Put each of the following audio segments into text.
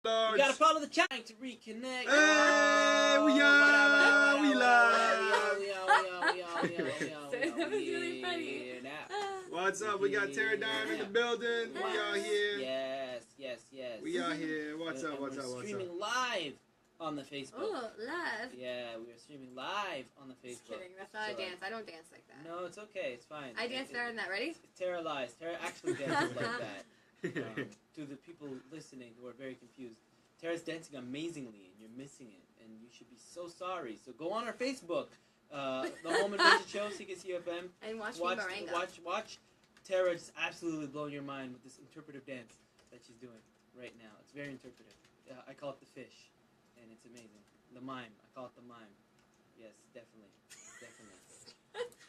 You gotta follow the chat to reconnect. Hey, we live. That was really funny. What's up? We got Pterodime in the building. We out here. Yes. We out here. What's up? We're streaming live on the Facebook. Oh, live. Yeah, we are streaming live on the Facebook. Just kidding. That's not a dance. I don't dance like that. No, it's okay. It's fine. I dance better than that. Ready? Tara lies. Tara actually dances like that. To the people listening who are very confused, Tara's dancing amazingly, and you're missing it, and you should be so sorry. So go on our Facebook, the Home Invaders show, CKCFM, and watch me merengue. Watch Tara just absolutely blow your mind with this interpretive dance that she's doing right now. It's very interpretive. I call it the fish, and it's amazing. The mime. I call it the mime. Yes, definitely.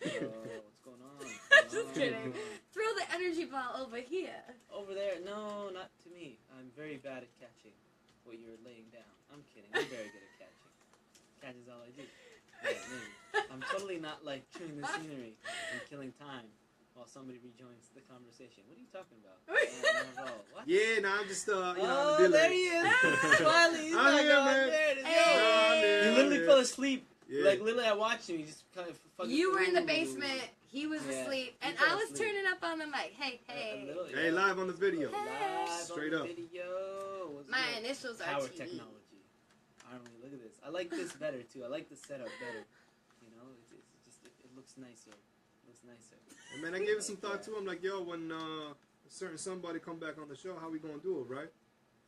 What's going on? Just kidding. Throw the energy ball over here. Over there? No, not to me. I'm very bad at catching what you're laying down. I'm kidding. I'm very good at catching. Catch is all I do. Yeah, maybe. I'm totally not like chewing the scenery and killing time while somebody rejoins the conversation. What are you talking about? Not at all. What? Yeah, no, I'm just, Oh, there he is. Finally, he's I'm here, man. There it is. Hey. You literally fell asleep. Yeah. Like, literally, I watched you. You just kind of fucking... You were in the basement. He was Yeah. asleep, and fell I was asleep. turning up on the mic. Hey. Hey, live on the video. Live Straight on up. the video. What's My good? initials are Power TV. technology. Look at this. I like this better too. I like the setup better. You know, it looks nicer. And man, I gave it some thought too. I'm like, yo, when a certain somebody come back on the show, how we gonna do it, right?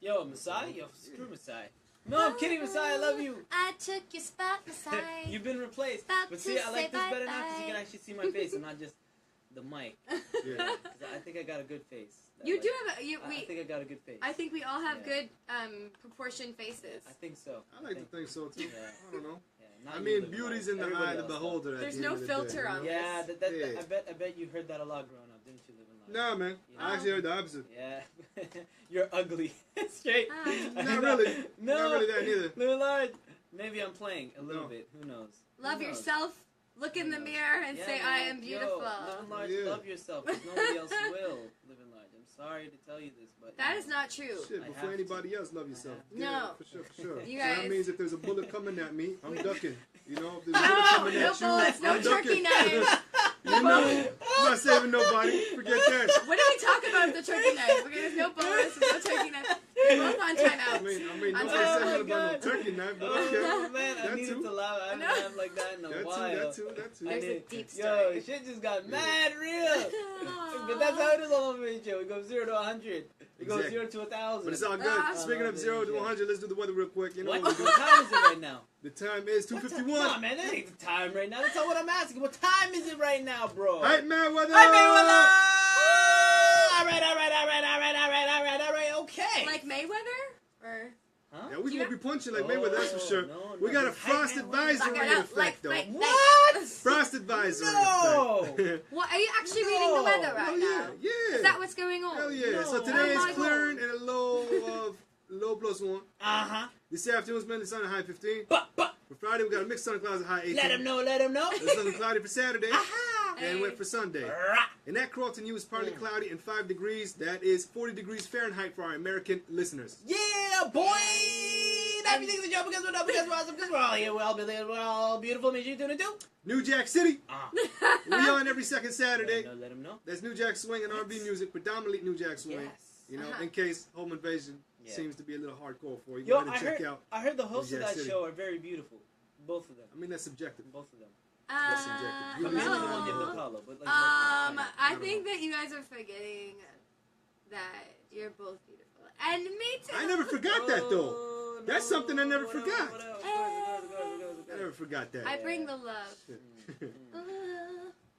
Yo, Masai? Yo, screw Masai. No, I'm kidding, Masai. I love you. I took your spot, Masai. You've been replaced. About But to see, I like say this better now because you bye-bye. can actually see my face and not just the mic. Yeah. 'Cause I think I got a good face. You do have a... I think I got a good face. I think we all have Yeah. good proportioned faces. I think so. I like to think so too. Yeah. I don't know. Yeah, not I you mean, living beauty's life. in the Everybody eye of the else does. beholder. at There's the no end of the filter day, on you know? Yeah, Yeah. I bet you heard that a lot growing up, didn't you, living life? Nah, man. I actually heard the opposite. Yeah. You're ugly. Straight. Not really. No. Not really that neither. Living large. Maybe I'm playing a little No. bit. Who knows? Love Who knows? yourself. Look in the mirror and Yeah, say, man. I am beautiful. Yo, living large, Yeah. love yourself. 'Cause nobody else will live in large. I'm sorry to tell you this, but That is not true. Shit, I before have anybody else, love yourself. I have to. Yeah, No. for sure. You So that guys- means if there's a bullet coming at me, I'm ducking. You know, if there's a bullet coming No at you, bullets, no I'm turkey ducking. knives. You know, I'm not saving nobody. Forget that. What did we talk about with the turkey knife? Okay, there's no bonus, there's no turkey knife. We're both on timeout. I mean, I'm nobody sorry. said Oh my nothing about no God. turkey knife, but Oh okay. man, I That needed too. to laugh. I haven't know. laughed like that in a That while. too. There's a deep Yo, story. shit just got mad real. But that's how it is all over the show. It goes 0 to 100. It goes Exactly. 0 to 1,000. But it's all good. Ah. Speaking of 0 to 100, let's do the weather real quick. You know What? what we What do? time is it right now? The time is Come 2:51. on, man. That ain't the time right now. That's not what I'm asking. What time is it right now, bro? Hype man weather. Hi, Mayweather! All right. Okay. Like Mayweather? Or Huh? Yeah, we You gonna know- be punching like Mayweather, that's for sure. No, We got a this frost Hype Man advisory Like in it up, effect, though. What? Frost advisory No. in effect. what? Are you actually reading the weather right Oh now? yeah, yeah. Is that what's going on? Hell yeah. No. So today Oh my is clearing and a low of low +1. Uh-huh. This afternoon's been the sun at high 15. But, For Friday we got a mixed sun and clouds at high 18. let him know. It's sun and cloudy for Saturday. Aha. And went for Sunday. Rah. And that Carlton U is partly cloudy and 5 degrees. That is 40 degrees Fahrenheit for our American listeners. Yeah, boy! Everything's a joke because we're not because we're awesome because we're all here. We're all beautiful. Make sure you tune in too. New Jack City. Ah. We on every second Saturday. Let him know. There's New Jack Swing and R&B music, predominantly New Jack Swing. Yes. You know, Uh-huh. in case Home Invasion Yeah. seems to be a little hardcore for you. Yo, Go ahead and check out. I heard the hosts New of Jack that City. show are very beautiful. Both of them. I mean, that's subjective. Both of them. That's subjective. You Maybe listen to the one them. named No. Apollo, but like. I don't think know. that you guys are forgetting that you're both beautiful. And me too. I never forgot that, though. Oh, That's something I never forgot. What else? I never forgot that. I bring the love. Shit.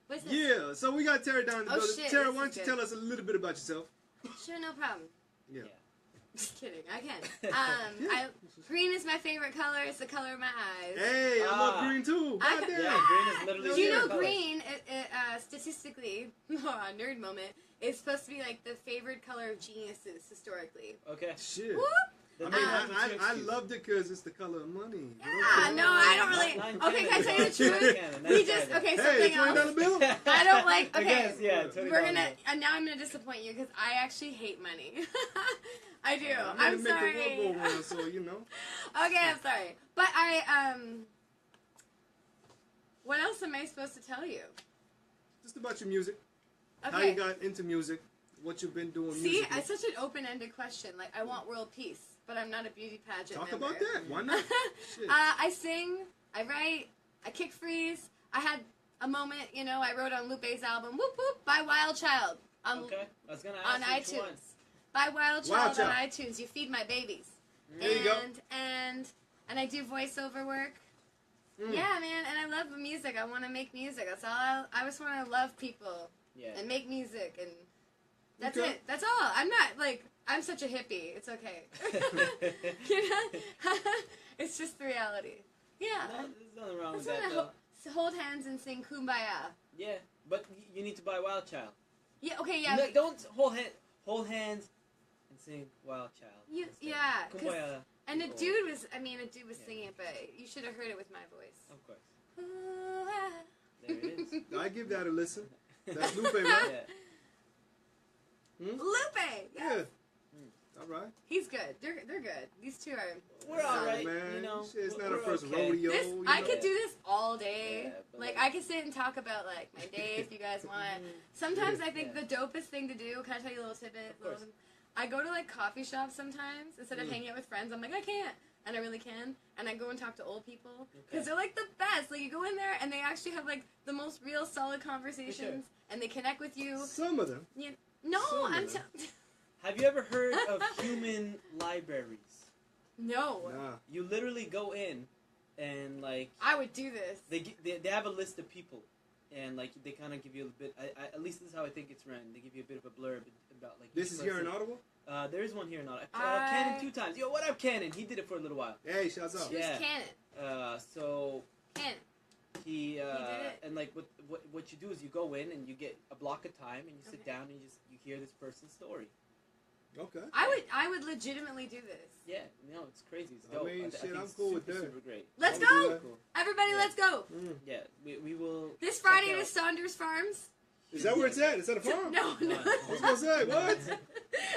What's this? Yeah, so we got Tara down in the Oh, building. shit, Tara, this why is don't you good. tell us a little bit about yourself? Sure, no problem. Yeah. Just kidding. I can. Green is my favorite color. It's the color of my eyes. Hey, I'm up green too. I- God damn. Yeah, green is literally. Do you your know color. green, statistically, nerd moment, is supposed to be like the favored color of geniuses historically. Okay. Shit. Whoop! I mean, That's I your excuse. loved it because it's the color of money. Yeah, no, I don't really. Okay, can I tell you the truth? We just okay. Hey, Something else. $20 bill? I don't like. I Okay, guess, yeah. we're gonna. And now I'm gonna disappoint you because I actually hate money. I do. I'm I'm to make sorry. the world go round, so you know. Okay, I'm sorry. But what else am I supposed to tell you? Just about your music. Okay. How you got into music. What you've been doing See, musically. it's such an open-ended question. Like, I want world peace, but I'm not a beauty pageant Talk member. about that. Why not? Shit. I sing, I write, I kick freeze. I had a moment, you know, I wrote on Lupe's album, Whoop Whoop, by Wild Child. Okay. I was going to ask On which iTunes. one. By Wild Wild Child on Child. iTunes. You feed my babies. There you go. And I do voiceover work. Mm. Yeah, man, and I love music. I want to make music. That's all. I just want to love people Yeah. and make music, and that's Okay. it. That's all. I'm not like I'm such a hippie. It's okay. You know, it's just the reality. Yeah. No, there's nothing wrong I with just that, want though. to hold hands and sing Kumbaya. Yeah, but you need to buy Wild Child. Yeah. Okay. Yeah. No, don't hold hands and sing Wild Child. You, instead. yeah. 'Cause- Kumbaya. and a is old. dude was. I mean, a dude was Yeah. singing it, but you should have heard it with my voice. Of course. Ooh, ah. There it is. I give that a listen. That's Lupe, right? Yeah. Hmm? Lupe. Yeah. Yeah. All right. He's good. They're good. These two are. We're all right. Man, You know, shit, it's not we're our first okay. rodeo. This you I know? could do this all day. Yeah, but like like- I could sit and talk about like my day if you guys want. Sometimes I think Yeah. the dopest thing to do. Can I tell you a little tidbit? Of course. I go to like coffee shops sometimes instead of hanging out with friends. I'm like I can't, and I really can. And I go and talk to old people because they're like the best. Like you go in there and they actually have like the most real solid conversations, and they connect with you. Some of them. No, Some I'm of them. Have you ever heard of human libraries? no. Nah. You literally go in and like I would do this. they have a list of people, and like they kind of give you a bit. At least this is how I think it's run. They give you a bit of a blurb about like. This each is here in person. Ottawa? There is one here in Ottawa. Cannon 2 times. Yo, what up, Cannon? He did it for a little while. Hey, shouts out. Who's Yeah. Cannon? So Cannon. he did it. and like what you do is you go in and you get a block of time and you sit Okay. down and you hear this person's story. Okay. I would legitimately do this. Yeah, no, it's crazy. It's I dope. mean, think shit, I'm it's cool with super, that. Super great. Let's I would do go! that. Cool. Everybody, Yeah. let's go! Mm. Yeah, we will. This check Friday out- to Saunders Farms. Is that where it's at? Is that a farm? No, no. I was gonna say, what?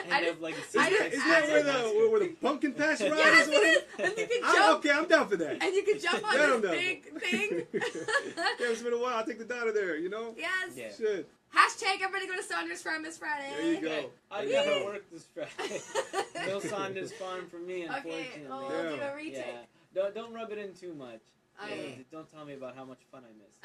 And I they just- have, like, a Isn't I that, just- isn't that where the pumpkin patch ride Yes, is? it is! And you can jump, Okay, I'm down for that. and you can jump on Yeah, I'm this down. big thing. Yeah, it's been a while. I'll take the daughter there, you know? Yes. Yeah. Shit. Hashtag everybody go to Saunders Farm this Friday. There you go. Okay, I There you gotta go. work this Friday. No Saunders Farm for me, Okay, unfortunately. we'll Yeah. do a retake. Yeah. Don't rub it in too much. Okay. Don't tell me about how much fun I miss.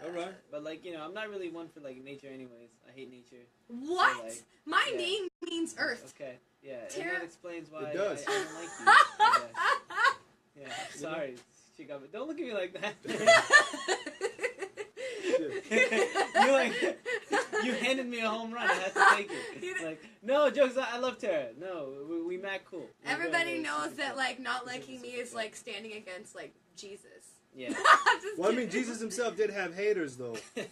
All right. But like I'm not really one for like nature, anyways. I hate nature. What? So, like, My yeah. name means Earth. Okay. Yeah. Tara- And that explains why It does. I don't like you. I guess. Yeah. Sorry. She got me. Don't look at me like that. you like you handed me a home run. I had to take it. Like no jokes. I love Tara. No, we mad cool. We're Everybody very knows super that cool. like not Super, liking me super is cool. like standing against like Jesus. Yeah. I'm just Well, I mean, kidding. Jesus himself did have haters, though. You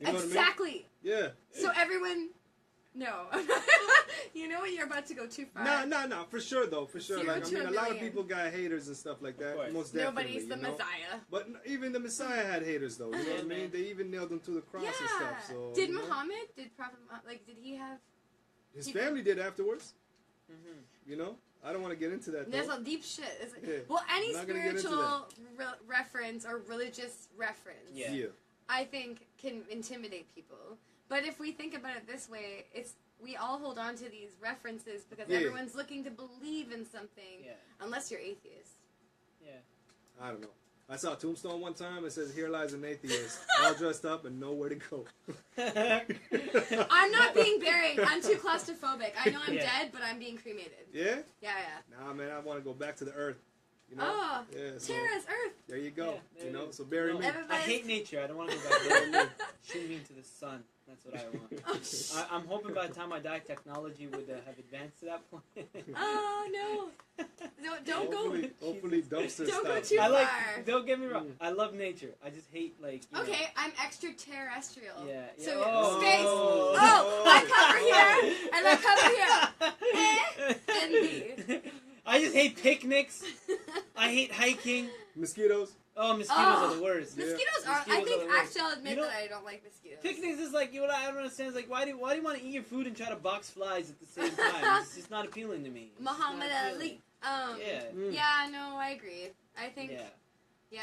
know what I Exactly. mean? Yeah. So everyone, no, you know when you're about to go too far. No, for sure, though. For sure. Zero Like, I to mean, a a lot of million. people got haters and stuff like that. course. Most definitely. Nobody's the you know? Messiah. But even the Messiah had haters, though. You know what I Yeah, mean? man. They even nailed him to the cross Yeah. and stuff. So, Did you know? Muhammad? Did Prophet Muhammad, like? Did he have? His he- family did afterwards. Mhm. You know? I don't want to get into that, There's though. a deep shit. Isn't Yeah. Well, any I'm not gonna get into spiritual reference or religious reference, Yeah. I think, can intimidate people. But if we think about it this way, it's we all hold on to these references because Yeah. everyone's looking to believe in something, Yeah. unless you're atheist. Yeah. I don't know. I saw a tombstone one time. It says, "Here lies an atheist, all dressed up and nowhere to go." I'm not being buried. I'm too claustrophobic. I know I'm Yeah. dead, but I'm being cremated. Yeah? Yeah. Nah, man. I want to go back to the earth. You know? Oh, Yeah. So Tara's Earth. there you go. Yeah, there you know. it is. So bury No, me. Everybody- I hate nature. I don't want to go back there. Shoot me into the sun. That's what I want. Oh, sh- I'm hoping by the time I die, technology would have advanced to that point. oh no! Don't go. Hopefully dumpster Don't go stops. too I like. far. Don't get me wrong. I love nature. I just hate like. You know, Okay, I'm extraterrestrial. Yeah. So Oh. space. Oh, I cover here and I cover here. And B. I just hate picnics. I hate hiking. Mosquitoes. Oh, mosquitoes are the worst. Mosquitoes are. I think actually I'll admit that I don't like mosquitoes. Picnics is like what I don't understand is like why do you want to eat your food and try to box flies at the same time? It's just not appealing to me. Muhammad Ali. Yeah, no, I agree. I think. Yeah.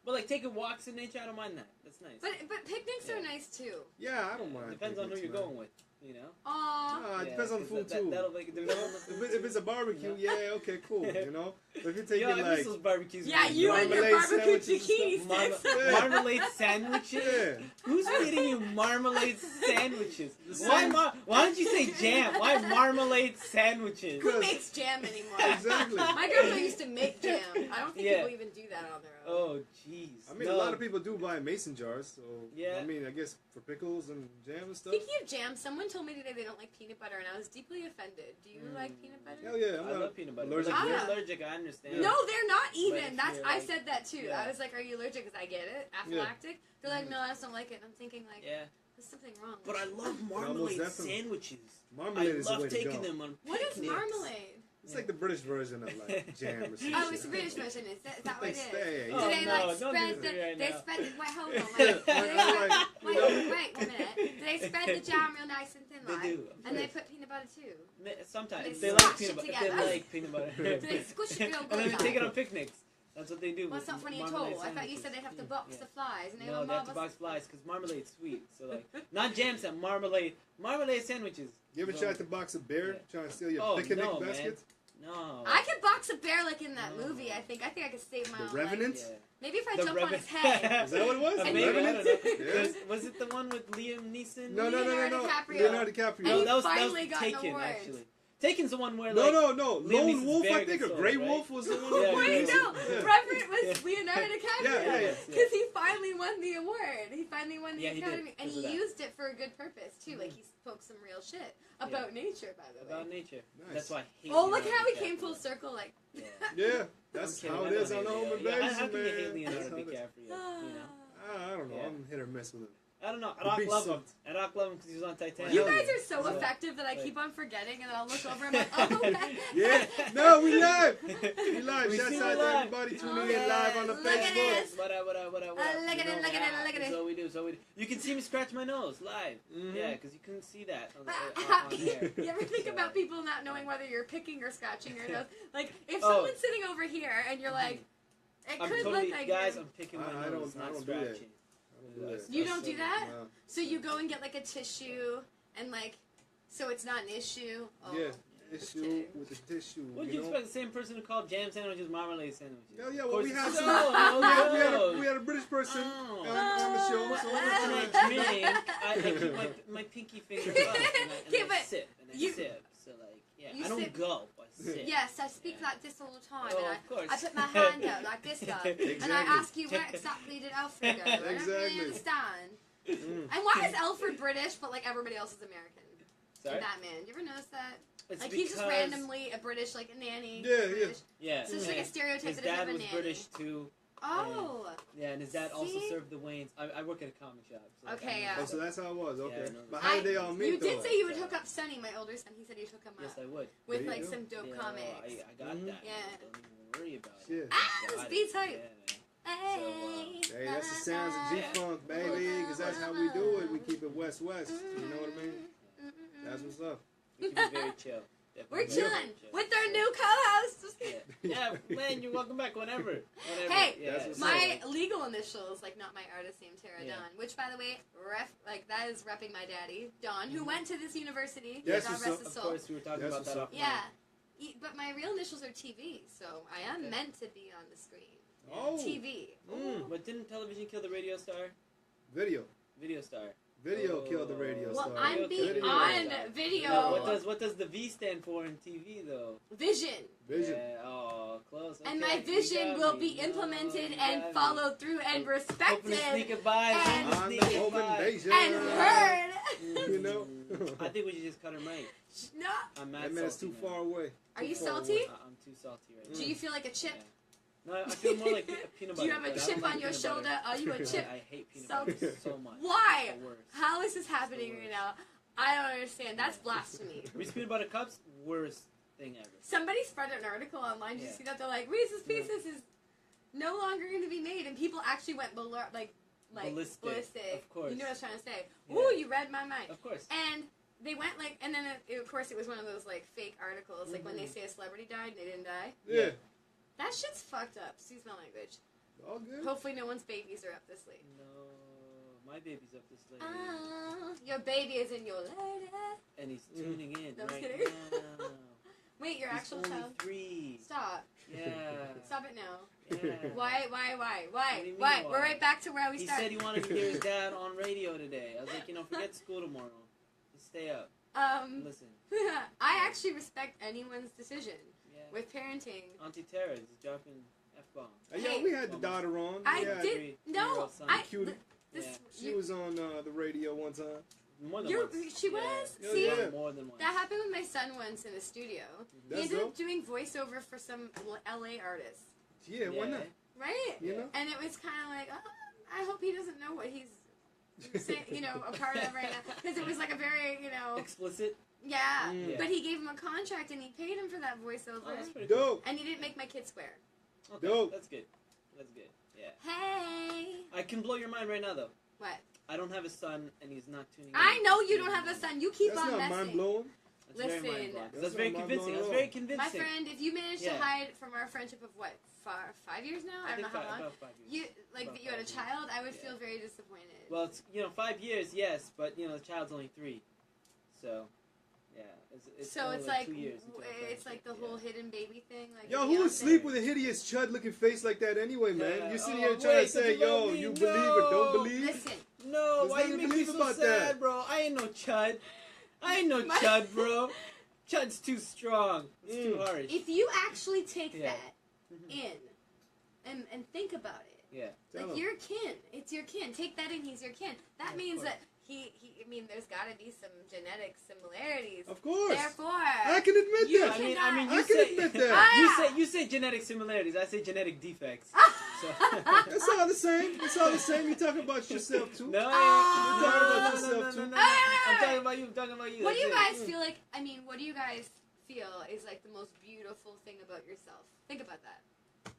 But like taking walks in nature, I don't mind that. That's nice. But picnics are nice too. Yeah, I don't mind. Depends on who you're going with. You know? It depends on the food too. That'll make a difference. If it's a barbecue, okay, cool. You know, but if you're taking I miss those barbecues. Yeah, you and your barbecue bikini sticks. Marmalade sandwiches. Yeah. Who's feeding you marmalade sandwiches? Why don't you say jam? Why marmalade sandwiches? Who makes jam anymore? Exactly. My grandma used to make jam. I don't think people even do that on their own. Oh, jeez. I mean, a lot of people do buy mason jars, so yeah. I mean, I guess for pickles and jam and stuff. Speaking of jam, someone told me today they don't like peanut butter, and I was deeply offended. Do you like peanut butter? Hell yeah, I love peanut butter. Allergic. If you're allergic, I understand. No, they're not even. I like, said that too. Yeah. I was like, "Are you allergic?" Because I get it, anaphylactic. They're like, "No, I just don't like it." And I'm thinking like, there's something wrong. But I love marmalade sandwiches. Marmalade is the way to go. I love taking them on picnics. What is marmalade? It's like the British version of like jam or something. Oh, it's the British version. Is that what it is? Yeah. Do they like spread the? They spread the. Wait, hold on. Wait 1 minute. Do they spread the jam real nice and thin, like? They do. And they put peanut butter too. Sometimes They they like smash peanut it butter. They like peanut butter. Do they squish it real good? And then they take it on picnics. That's what they do. Well, it's not funny at all. I thought you said they'd have to box the flies. And No, they have to box flies because marmalade's sweet. So like, not jam sandwich, marmalade sandwiches. You ever tried to box a bear trying to steal your picnic basket? No. I could box a bear like in that movie. I think I could save my own Revenant? life. Maybe if I jump on his head. Is that what it was? Maybe, Revenant? I don't know. Was it the one with Liam Neeson? No. Leonardo DiCaprio. Leonardo DiCaprio. And he that was finally got an Taken, award. actually. Taken's the one where No. Liam Lone Neeson's Wolf, bear I think, or gets Grey sold, Wolf was the one. Yeah, Wait, no. Reverend was Leonardo DiCaprio. Yeah. Because he finally won the award. He finally won the he Academy. did, And he used it for a good purpose, too. Like, he spoke some real shit about nature, by the way. About nature. Nice. That's why I hate Oh, look Leonardo how he DiCaprio. came full circle. Like, Yeah, that's how it is on the Home Invaders, How can you hate man. Leonardo DiCaprio? You know? I don't know. I'm hit or miss with him. I don't know. The Rock beast love him. sucked. And Rock love him because he was on Titanic. you guys are so Yeah. effective that I keep on forgetting, and then I'll look over and I'm like, oh, Yeah. No, we live. We live. We Shouts see out to live. everybody tuning Oh, in yeah. live on the Look at Facebook. this. What up? Look at it, look at it, look at That's it. what we do. So we do. You can see me scratch my nose live. Mhm. Yeah, because you couldn't see that on air. You ever think So- about people not knowing whether you're picking or scratching your nose? Like, if Oh. someone's sitting over here and you're like, it I'm could totally, look like guys, you're- I'm picking my I nose, don't not do that. scratching. You don't do that? No. So you go and get like a tissue and like, so it's not an issue. Oh, Yeah. just Issue kidding. with the tissue. What do you expect the same person to call jam sandwiches marmalade sandwiches? Hell yeah, Of well, course we it's had so. some. We had a British person Oh. on the show. When So I drink, I keep my pinky finger up and Yeah, I but sip and I you- sip. So like, yeah, you I don't sip- gulp. I sip. Yes, I speak Yeah. like this all the time. Oh, And of course. I put my hand out like this guy. And I Exactly. ask you, where exactly did Alfred go? I don't really Exactly. understand. Mm. And why is Alfred British, but like everybody else is American? Sorry? In Batman. You ever notice that? It's Like he's just because- randomly a British, like a nanny. Yeah, British. Yeah. So it's like a stereotype His that if you have dad a was nanny. British too. Oh. Yeah, and his dad also See? served the Waynes. I work at a comic shop. So like, Okay, I know yeah. Oh, so that's how it was. Okay. Yeah, no, But how did they all meet? You did though? say you would hook up Sonny, my older son. He said he'd hook him Yes, up I would. with There you like go. some dope Yeah, comics. I got Mhm. that. Yeah. Don't even worry about Shit. it. Ah, Got let's it. be tight. Yeah, Hey, Hey, that's the sounds of G-Funk, baby, because that's how we do it. We keep it west-west. You know what I mean? That's what's up. we keep it very chill. We're Definitely chilling very chill. with our new co-host. Just Yeah. kidding. Yeah, man, you're welcome back whenever. Hey, yeah, that's what's My legal initials, like not my artist name, Tara Yeah. Dawn, which by the way, that is repping my daddy, Dawn, who went to this university. Yes, God what's rest up. his Of soul. course, we were talking That's about that what's off Yeah. But my real initials are TV, so I am Okay. meant to be on the screen. Oh. TV. But didn't television kill the radio star? Video. Video star. Video killed the radio Well, star. I'm Video beyond star. video. No, what does the V stand for in TV though? Vision. Vision. Yeah, oh, close. And Okay, my vision you got will me. be implemented You and got me. followed through and Hoping to respected sneak it by. and- hoping to On sneak the it Home by. Invasion. and heard. You know? I think we should just cut her mic. No. I'm mad That man's salty too now. far away. Are you Too far salty? away. I'm too salty right now. Do you feel like a chip? Yeah. No, I feel more like peanut butter. Do you have a but I chip don't like on your peanut butter. shoulder? Are you a chip? I hate peanut Salty. butter so much. Why? It's the worst. How is this happening right now? I don't understand. That's blasphemy. Reese's peanut butter cups, worst thing ever. Somebody spread an article online. Did you Yeah. see that? They're like, Reese's Pieces is no longer going to be made, and people actually went like ballistic. Of course. You know what I was trying to say. Yeah. Ooh, you read my mind. Of course. And they went and then of course it was one of those like fake articles, like when they say a celebrity died, they didn't die. Yeah. That shit's fucked up. Excuse my language. All good. Hopefully no one's babies are up this late. No, my baby's up this late. Your baby is in your lady. And he's tuning in No, I'm right kidding. now. Wait, your He's actual only child? 3. Stop. Yeah. Stop it now. Yeah. Why? What do you mean Why? why? We're right back to where we He started. said he wanted to hear his dad on radio today. I was like, forget school tomorrow. Just stay up. Listen. I actually respect anyone's decision Yeah. with parenting. Auntie Tara is dropping F-bomb. Yeah, we had the daughter on. I yeah. did. No, Three-year-old son. I. Cutie. This, Yeah. She was on the radio one time. More than You're- once. she was? Yeah. See? Yeah. More than once. That happened with my son once in the studio. He That's ended dope. up doing voiceover for some LA artist, Yeah, why not? right? You know? And it was kind of like, oh, I hope he doesn't know what he's, a part of right now, because it was like a very, Explicit? yeah. Mm. But he gave him a contract and he paid him for that voiceover, Oh, that's pretty cool. Dope. and he didn't make my kid swear. Okay, Dope. That's good. That's good. Yeah. Hey. I can blow your mind right now, though. What? I don't have a son, and he's not tuning in. I know you don't have a son. You keep That's on not messing. mind blowing. That's very Listen. mind-blowing. That's That's very not convincing. mind-blowing That's at very all. convincing. My friend, if you managed to Yeah. hide from our friendship of what, 5 years now? I don't know how long. About 5 years. You like About that you had a 5 years. child, I would Yeah. feel very disappointed. Well, it's 5 years, yes, but the child's only 3, so yeah, it's so only it's like 2 years. into our it's like the friendship, whole hidden baby thing. Like Yo, Beyonce. who would sleep with a hideous chud-looking face like that anyway, man? Yeah. You sitting Oh, here trying wait, to say, talking about yo, me? you believe or don't No. believe? Listen, No, There's why nothing you to make me believe so about sad, that. bro? I ain't no chud. I ain't no My- chud, bro. Chud's too strong. It's too harsh. if you actually take Yeah. that in and think about it, Yeah. Tell like him. your kin, it's your kin. Take that in. He's your kin. That of means course. that he. I mean, there's got to be some genetic similarities. Of course. Therefore, I can admit you that. I mean, cannot- you I can say admit that. you say genetic similarities. I say genetic defects. So It's all the same. It's all the same. You talking about yourself, too. no, Oh. no, You're talking about no, yourself, no, no, too. no, no. Ah! I'm talking about you. I'm talking about you. What do you That's guys it. feel like? I mean, what do you guys feel is like the most beautiful thing about yourself? Think about that.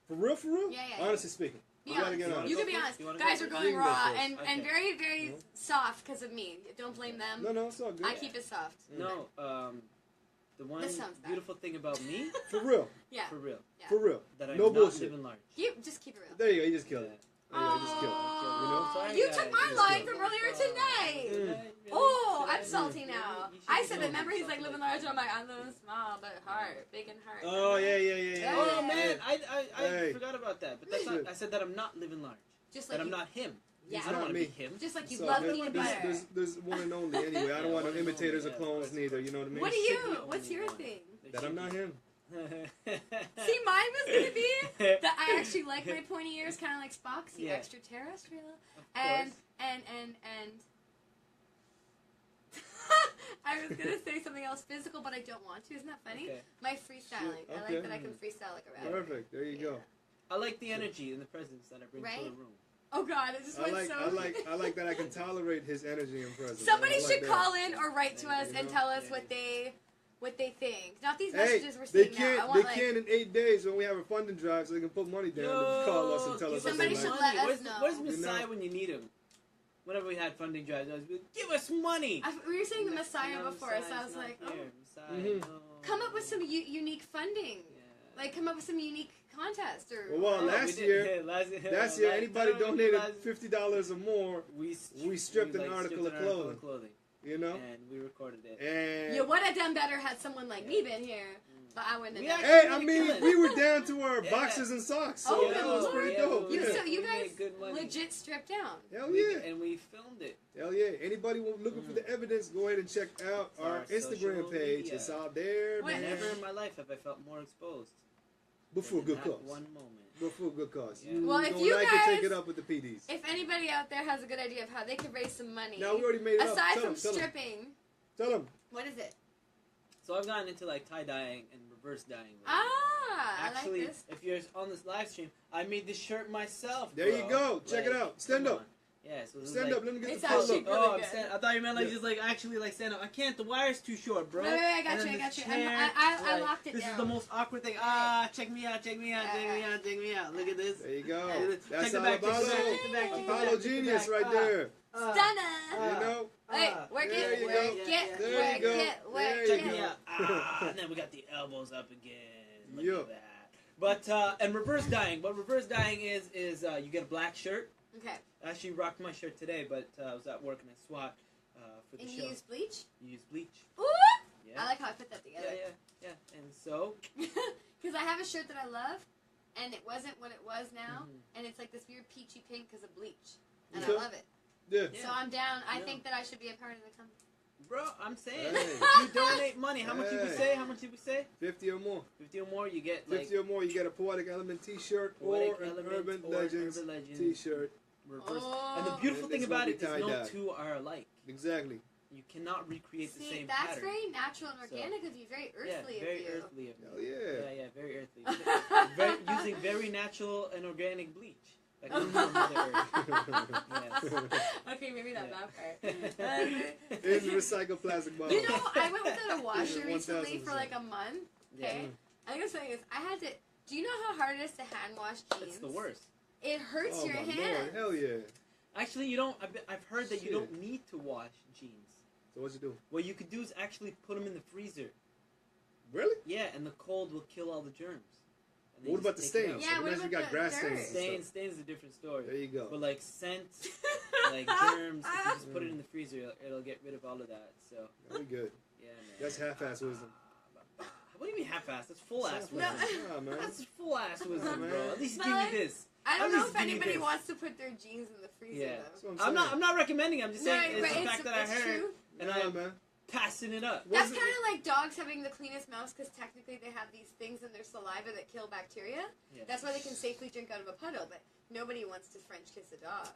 For real, for real? Yeah, yeah. Honestly speaking. Be I gotta honest. get You honest. You go can be first? honest. You wanna Guys go are first? going You can go raw first. and Okay. very, very Mhm. soft because of me. Don't blame them. No, it's all good. I keep it soft. No, the one This sounds bad. beautiful thing about me, For real. Yeah. for real, Yeah. For real. that I No am bullshit. not living large. Just keep it real. There you go. You just killed Yeah. it. There you go. You just killed it. You know? Sorry, you guys. took my Just line kidding. from earlier tonight. Mm. Oh, Did I'm I? salty now. You should I have said, known remember, he's like something living like large. I'm like, I'm living small, but heart, big in heart. Oh, yeah. Yeah. Oh man, I Hey. forgot about that. But that's not. I said that I'm not living large. Just That like I'm you, not him. Yeah. I don't Not want to me. be him. just like you So love there's, peanut there's, butter. there's one and only anyway. I don't Yeah, want one no and imitators only, or yeah, clones of neither. course. You know what I mean? What do There you? should be What's only your one. thing? That I'm not him. See, mine was gonna be that I actually like my pointy ears, kind of like Spock's, the Yeah. extraterrestrial, Of and course. I was gonna say something else physical, but I don't want to. Isn't that funny? Okay. My freestyling. I Okay. like that I can freestyle like a rabbit. Perfect. There you go. I like the energy and the presence that I bring to Right? the room. Oh God, it just I went like, so. I like that I can tolerate his energy and presence. Somebody I like should that. call in or write to us You and know? tell us Yeah. what they think. Not these Hey, messages we're they seeing now. I can't. want They like can in 8 days when we have a funding drive, so they can put money down and call us and tell us what Somebody they should like. let us Where's, know. Where's You Messiah know? when you need him? Whenever we had funding drives, I was like, give us money. we were saying the Messiah No, before, so I Messiah's was not like, here. oh, Messiah, Mhm. no. come up with some unique funding. Yeah. Like, come up with some unique contest or. Well, Oh, last we year- did- last Last year, anybody donated last- $50 or more, we stripped an article of clothing. You know, and we recorded it. and You would have done better had someone like me been here, but I wouldn't We have done actually- it. hey, I really mean, killing. we were down to our Yeah. boxes and socks, so Oh, that was pretty yeah, dope. we- You, Yeah. so you We guys made good money. legit stripped down. Hell We- yeah. And we filmed it. Hell yeah. Anybody looking for the evidence, go ahead and check out our Our Instagram social page. media. It's out there, Wait, man. Never in my life have I felt more exposed. But for a than good that cause. One moment. But for a good cause. Yeah. You Well, if don't you like guys- it, take it up with the PDs. If anybody out there has a good idea of how they could raise some money, Now, we already made it up. aside Tell from 'em, tell 'em. stripping, Tell them. what is it? So I've gotten into like tie dyeing and reverse dyeing. lately. Ah, Actually, I like this. if you're on this live stream, I made this shirt myself. There you bro. go. Check it Like, out. Stand come up. on. Yeah, so it was Stand like, up, let me get It's the pull actually up. really oh, good. I thought you meant like Yeah. just like actually like stand up. I can't. The wire's too short, bro. Wait, I got And you, then I this got you. chair, I like, locked it this down. is the most awkward thing. Ah, check me out, check me out, check me out, check me out. Look at this. There you go. Yeah. That's Check the back, check the back, Apollo. check the back, check the back, Apollo check the genius back. right there. Stunner! You know? Hey, work there it, you work go. it, There you work go. it, work There you Check it. me go. out. Ah, and then we got the elbows up again. Look Yeah. at that. But and reverse dyeing. What reverse dyeing is you get a black shirt. Okay. I actually rocked my shirt today, but I was at work and I swat for the And show. you use bleach? You use bleach. Ooh! Yeah. I like how I put that together. Yeah. And so Because I have a shirt that I love, and it wasn't what it was now, Mhm. and it's like this weird peachy pink because of bleach. And Okay. I love it. Yeah. Yeah. So I'm down. I Yeah. think that I should be a part of the company. bro, I'm saying Hey. you donate money. How much did we Hey. say? How much did we say? 50 or more. 50 or more, you get like 50 or more, you get a Poetic Element t-shirt Poetic or an Elements Urban or Legends Urban Legends t-shirt. reverse. Oh. And the beautiful And thing this about will it be is no tie-dye. two are alike. Exactly. You cannot recreate the See, same that's pattern. very natural and So- organic of you. Very Yeah, earthly very of you. earthly of Hell me. yeah. Yeah, very earthly. Using very natural and organic bleach. That comes from Mother Earth. Yes. Okay, maybe not Yeah. that part. In recycled plastic bottles. You know, I went without a washer 1000%. recently for like a month. Okay, I think saying is, I had to. Do you know how hard it is to hand wash jeans? It's the worst. It hurts Oh your my hands. Lord, hell yeah. Actually, you don't. I've heard that you Shit. don't need to wash jeans. So what you do? What you could do is actually put them in the freezer. Really? Yeah, and the cold will kill all the germs. And then What you about the just take it stains? out. Yeah, So what imagine you about got the grass dirt? stains and Stains, stuff. stains is a different story. There you go. But like scent, like germs, if you just put it Mm. in the freezer, it'll get rid of all of that. So Very good. yeah, man. That's half-ass wisdom. What do you mean half-ass? That's full-ass No. wisdom. Nah, man. That's full-ass wisdom, man. bro. At least But give like- me this. I don't At know least if give me anybody this. wants to put their jeans in the freezer Yeah. That's what though. I'm I'm not recommending. I'm just saying Right, it's but the fact that I it's heard, true. and Nah, I'm man. passing it up. That's Was it- kind of like dogs having the cleanest mouths because technically they have these things in their saliva that kill bacteria. Yeah. That's why they can safely drink out of a puddle, but nobody wants to French kiss a dog.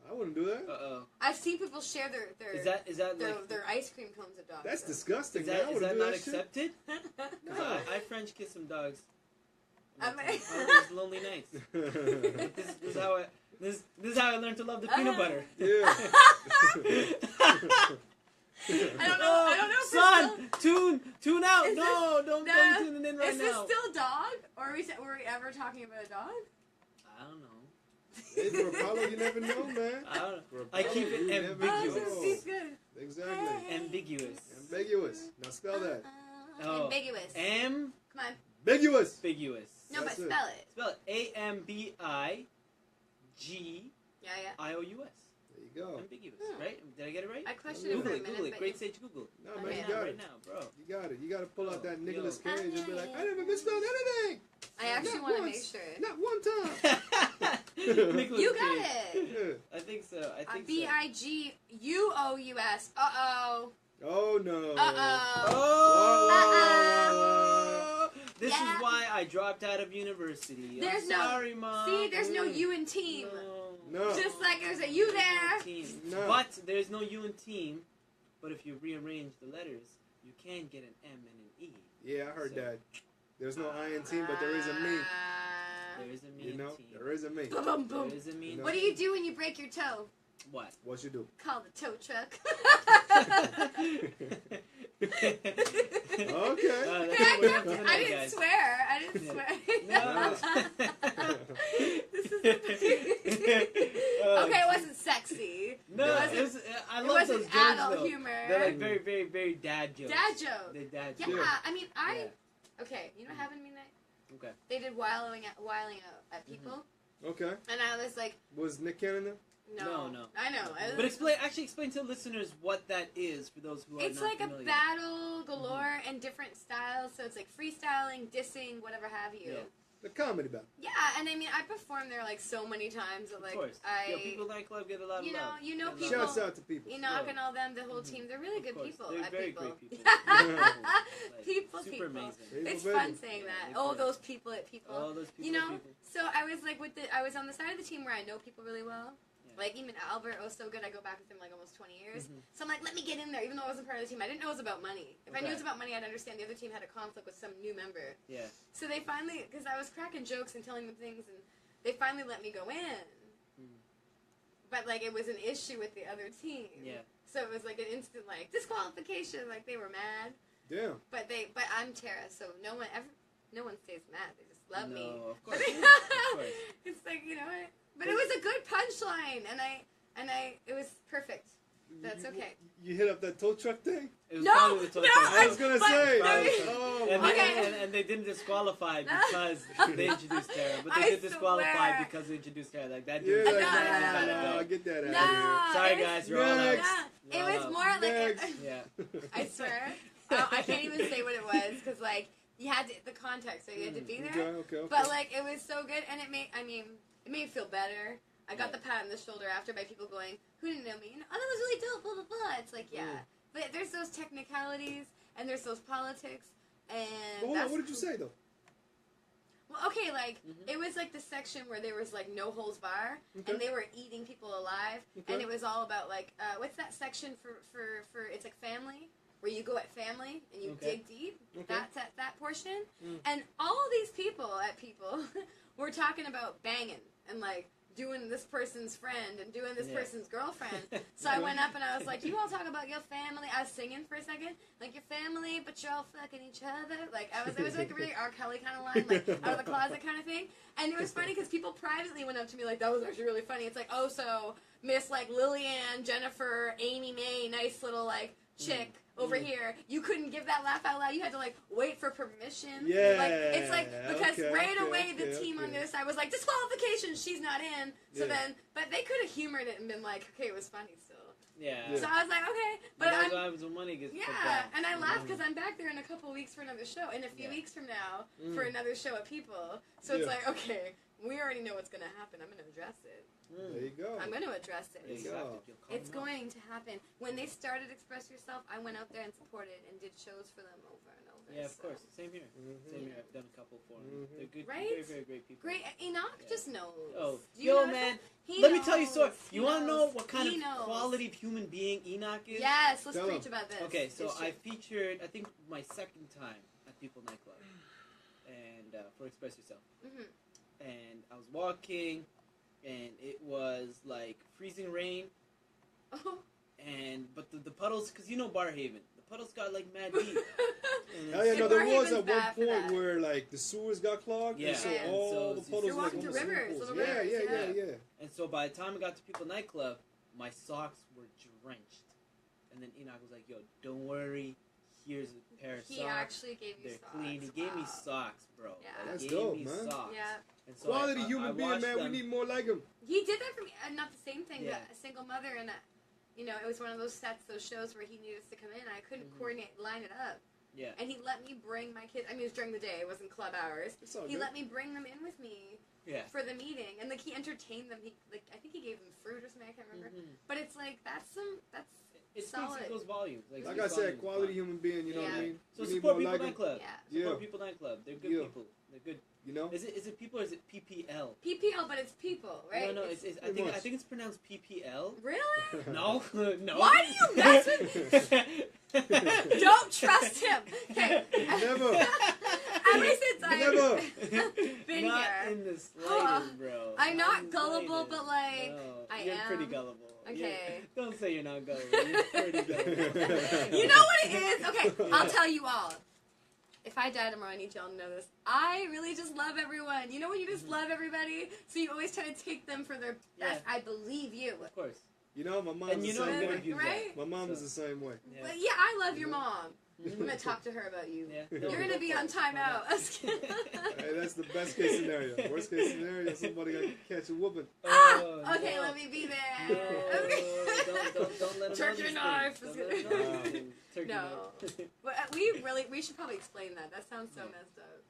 I wouldn't do that. Uh-oh. I've seen people share their Is that like their ice cream cones with dogs. That's though. disgusting, is man. I that wouldn't do not that shit. accepted? No. 'Cause I French kiss some dogs. I mean- On those lonely nights. This is how I learned to love the peanut butter. Yeah. I don't know if Son, tune out. Is No, don't tune in right Is this now. still dog? Or were we ever talking about a dog? I don't know. Hey, for Apollo, you never know, man. I don't know. For I Apollo, keep it you never ambiguous. know. He's good. Exactly. Ambiguous. Ambiguous. Now spell that. Oh. Ambiguous. Ambiguous. Come on. Ambiguous. No, That's but it. spell it. Spell it AMBIGIOUS. Yeah. There you go. Ambiguous, Hmm. right? Did I get it right? I questioned it Google for a it. minute, Google it. but Great stage Google. No, Okay. man, you Right got now, it. right now, bro. You got it. You got to pull out that Yo. Nicolas Cage and be like, yeah. I never misspelled anything. I actually Not want to once. make sure. Not one time. Nicolas You got Cage. it. Yeah. I think so. I think so. BIGUOUS. Uh-oh. Oh, no. Uh-oh. Oh! This Yeah. is why I dropped out of university. There's I'm no- sorry, Mom. See, there's no U in team. No. Just like there's a U there. Team. No. But there's no U in team. But if you rearrange the letters, you can get an M and an E. Yeah, I heard So- that. There's no I in team, but there is a me. There is a me You in know, team. there is a me. Boom, boom, There boom. is a me in You What do you do when you break your toe? What? What you do? Call the tow truck. Okay. Hey, That's what we're doing I tonight, didn't guys. swear. I didn't Yeah. swear. No. This is okay, it wasn't sexy. No, It it was, I It love wasn't those jokes adult though. humor. They're like very, very, very dad jokes. Dad joke. They're dad Yeah, jokes. Yeah. I mean, Yeah. Okay, you know what happened to me tonight? Okay. They did wiling out at people, Okay. and I was like, Was Nick Cannon there? No. I know. But explain to listeners what that is for those who are It's not like familiar. a battle galore and different styles, so it's like freestyling, dissing, whatever have you. Yeah. The comedy battle. Yeah, and I mean, I performed there like so many times that like Of course. I, People nightclub get a lot of you know, love. you know Get a lot of people- Shouts out to people. Enoch and all them, the whole team, they're really Of good course. people. They're at very people. great people. Like, People, super people. amazing. People, It's baby. fun saying Yeah, that. they're Oh, great. those people at people. All those people. You know, people. so I was like I was on the side of the team where I know people really well. Yeah. Like even Albert was so good. I go back with him like almost 20 years. Mhm. So I'm like, let me get in there, even though I wasn't part of the team. I didn't know it was about money. If I knew it was Okay. about money, I'd understand the other team had a conflict with some new member. Yeah. So they finally, because I was cracking jokes and telling them things, and they finally let me go in. Mm. but like it was an issue with the other team. Yeah. So it was like an instant like disqualification. Like they were mad. Damn. But I'm Tara, so no one stays mad. They just love me. No, of course. Of course. It's like, you know what? But it was a good punchline, and it was perfect. That's okay. You hit up that tow truck thing? It was No, probably the tow no, truck. I was gonna say. Probably. Oh, And, my Okay. and they didn't disqualify because they introduced Tara, but they I did disqualify swear. because they introduced Tara. Like that. Yeah, dude- like, No. I get that out No. Sorry it was- guys, you're all out. Next. Yeah, You're it all was out. more like Next. Yeah. I swear. I can't even say what it was because like you had the context, so you had to be there. Okay. But like it was so good, and it made me feel better. I got the pat on the shoulder after by people going, "Who didn't know me?" And, oh, that was really dope. Blah blah blah. It's like but there's those technicalities and there's those politics, and Hold on, what did you say though? Well, okay, like it was like the section where there was like no holds bar, Okay. and they were eating people alive, Okay. and it was all about like what's that section for it's like family. Where you go at family and you dig deep. Okay. That's at that portion. Mm. And all these people were talking about banging and like doing this person's friend and doing this person's girlfriend. So I went up and I was like, you all talk about your family. I was singing for a second, like your family, but you're all fucking each other. Like it was like a really R. Kelly kind of line, like out of the closet kind of thing. And it was funny because people privately went up to me like, that was actually really funny. It's like, oh, so Miss like Lillian, Jennifer, Amy May, nice little like chick over here. You couldn't give that laugh out loud. You had to like wait for permission. Yeah. Like it's like because away the team okay. on the other side was like disqualification. She's not in. So Yeah. then, but they could have humored it and been like, okay, it was funny still. Yeah. So I was like, okay, but that's I'm. what happens when money gets put Yeah, down. and I laugh because I'm back there in a couple weeks for another show, in a few weeks from now for another show at People. So it's Yeah. like, okay, we already know what's gonna happen. I'm gonna address it. There you go. I'm gonna address it. There you go. It's going to happen. When they started Express Yourself, I went out there and supported and did shows for them over and over. Yeah, of so. course. Same here. Same here. I've done a couple for them. They're good, Right? very, very great people. Great. Enoch Yeah. just knows. Oh, Do you yo, notice man. that? He Let me tell you a story. knows. He You want to know knows. what kind He of knows. quality of human being Enoch is? Yes, let's Tell preach him. about this. Okay, so This I shit. featured, I think, my second time at People Nightclub, and for Express Yourself. Mhm. And I was walking, and it was like freezing rain, Oh. but the puddles, because you know Barhaven, the puddles got like mad deep. And Hell yeah, no, there was Barhaven's at one bad for point that. where like the sewers got clogged, Yeah. and so Yeah. all So the it's- puddles You're were like walking on to the swimming rivers, pools. little Yeah, rivers, yeah. And so by the time I got to People Nightclub, my socks were drenched. And then Enoch was like, yo, don't worry, here's a pair of He socks. actually gave you They're socks. clean. He gave me Wow. socks, bro. Yeah. Like, That's he dope, gave me man. socks. Yeah. And so Quality I human being, washed man. We them. need more like him. He did that for me. Not the same thing, Yeah. but a single mother, and it was one of those sets, those shows where he needed us to come in. I couldn't coordinate, line it up, Yeah. and he let me bring my kids. I mean, it was during the day; it wasn't club hours. It's all He good. let me bring them in with me Yeah. for the meeting, and like he entertained them. I think he gave them fruit or something. I can't remember. Mhm. But it's like that's It speaks solid. to those volumes. Like speaks I said, volumes. quality human being. You know what I Yeah. mean? So We need support more People like him. Nightclub. yeah. Support Yeah. People Nightclub. They're good Yeah. people. They're good. You know? Is it people or is it PPL? PPL, but it's people, right? No, It's- I Pretty think much. it's pronounced PPL. really. No, no. Why do you mess with? Don't trust him. Okay. Never. Ever since Never. been Not here. in the slightest, bro. I'm not in the gullible, slightest. but, like, No, I you're pretty am. gullible. Okay. Don't say you're not gullible. You're pretty gullible. You know what it is? Okay, I'll tell you all. If I die tomorrow, I need y'all to know this. I really just love everyone. You know when you just love everybody? So you always try to take them for their best. Yeah. I believe you. Of course. You know, my mom's And you the know I'm same gonna way. abuse Right? My mom is So- the same way. Yeah. But yeah, I love your mom. I'm going to talk to her about you. Yeah. You're No, going go to be for on it. Why timeout. not? Hey, that's the best case scenario. Worst case scenario, somebody got to catch a whooping. Oh, Okay, no. let me be No, there. don't let him Turkey know these knife. things. Don't let him know these things. Turkey No. knife. But we should probably explain that. That sounds so messed up.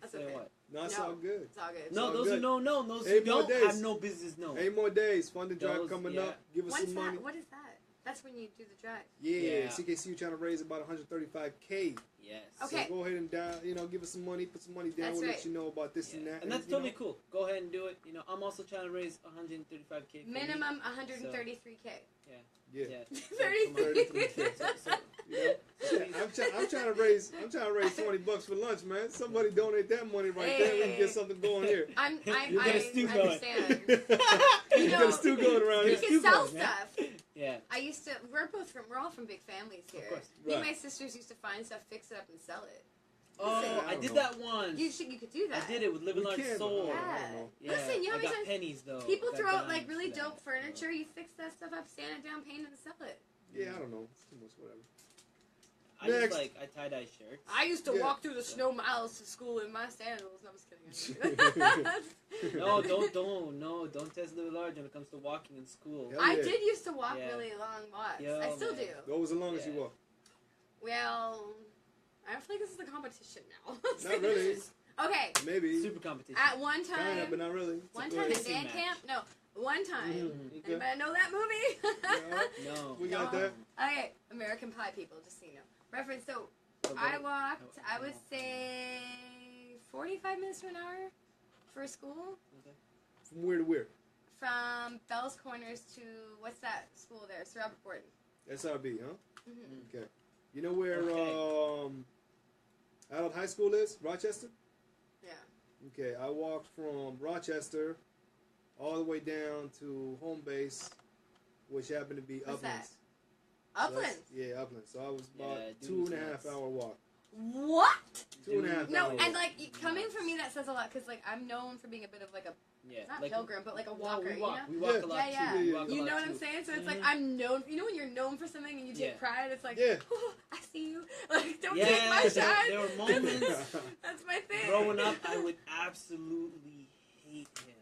That's Say okay. what? No, it's No. all good. It's all good. No, all those who good. know, those who 8 more don't days. have no business knowing. 8 more days. Fund the drive Those- coming yeah. up. Give us What's some that? money. What is that? That's when you do the drive. Yeah, Yeah. CKCU trying to raise about 135K. Yes. Okay. So go ahead and give us some money, put some money down. That's We'll right. let you know about this Yeah. and that. And that's you know, totally cool. Go ahead and do it. You know, I'm also trying to raise 135K. for me. Minimum 133K. Yeah. Yeah. 33. So, You know? Shit, I'm trying to raise $20 for lunch, man. Somebody donate that money right there. We can get something going here. I understand. You got a stew going around You here. can sell stuff. Yeah. We're all from big families here. Of course. Me and Right. my sisters used to find stuff, fix it up, and sell it. Oh, Listen, I did that once. You could do that. I did it with Living We Large can, Soul. but Yeah. I don't know. Yeah. Listen, you know how I many got times pennies though. people Got throw out like dimes really for that. dope furniture. You fix that stuff up, sand it down, paint it, and sell it. Yeah, I don't know. It's too much, whatever. I just Next. like I tie dye shirts. I used to Yeah. walk through the snow miles to school in my sandals. No, I'm just kidding. No, don't test Living Large when it comes to walking in school. Hell I yeah. did used to walk Yeah. really long walks. Yo, I still man. do. What was the longest you Yeah. walked? Well, I feel like this is a competition now. Not really. Okay, Maybe. Super competition. at one Kinda, but time, not really. one Go time ahead. in band match. camp. No, one time. Mhm. Okay. Anybody know that movie? Yeah. No. We got No. that. Okay, American Pie people, just so you know. Reference. So I walked, I would say, 45 minutes to an hour for school. From where to where? From Bell's Corners to, what's that school there? Sir Robert Borden. SRB, huh? Mm-hmm. Okay. You know where Adult High School is? Rochester? Yeah. Okay, I walked from Rochester all the way down to home base, which happened to be What's Uplands. that? Upland. Yeah, Uplands. So I was about Yeah, 2.5 dude, hour walk. What? 2.5 No, hour and walk. like coming from me, that says a lot because like I'm known for being a bit of like a Yeah. not like, pilgrim, but like a no, walker. we walk. You We walk Yeah. a lot Yeah, too. yeah. We Yeah, walk a know? You lot know what too. I'm saying? So it's like Mhm. I'm known. You know when you're known for something and you take Yeah. pride. It's like, Yeah. oh, I see you. Like don't Yeah, take my shine. there were moments That's my thing. growing up I would absolutely hate him.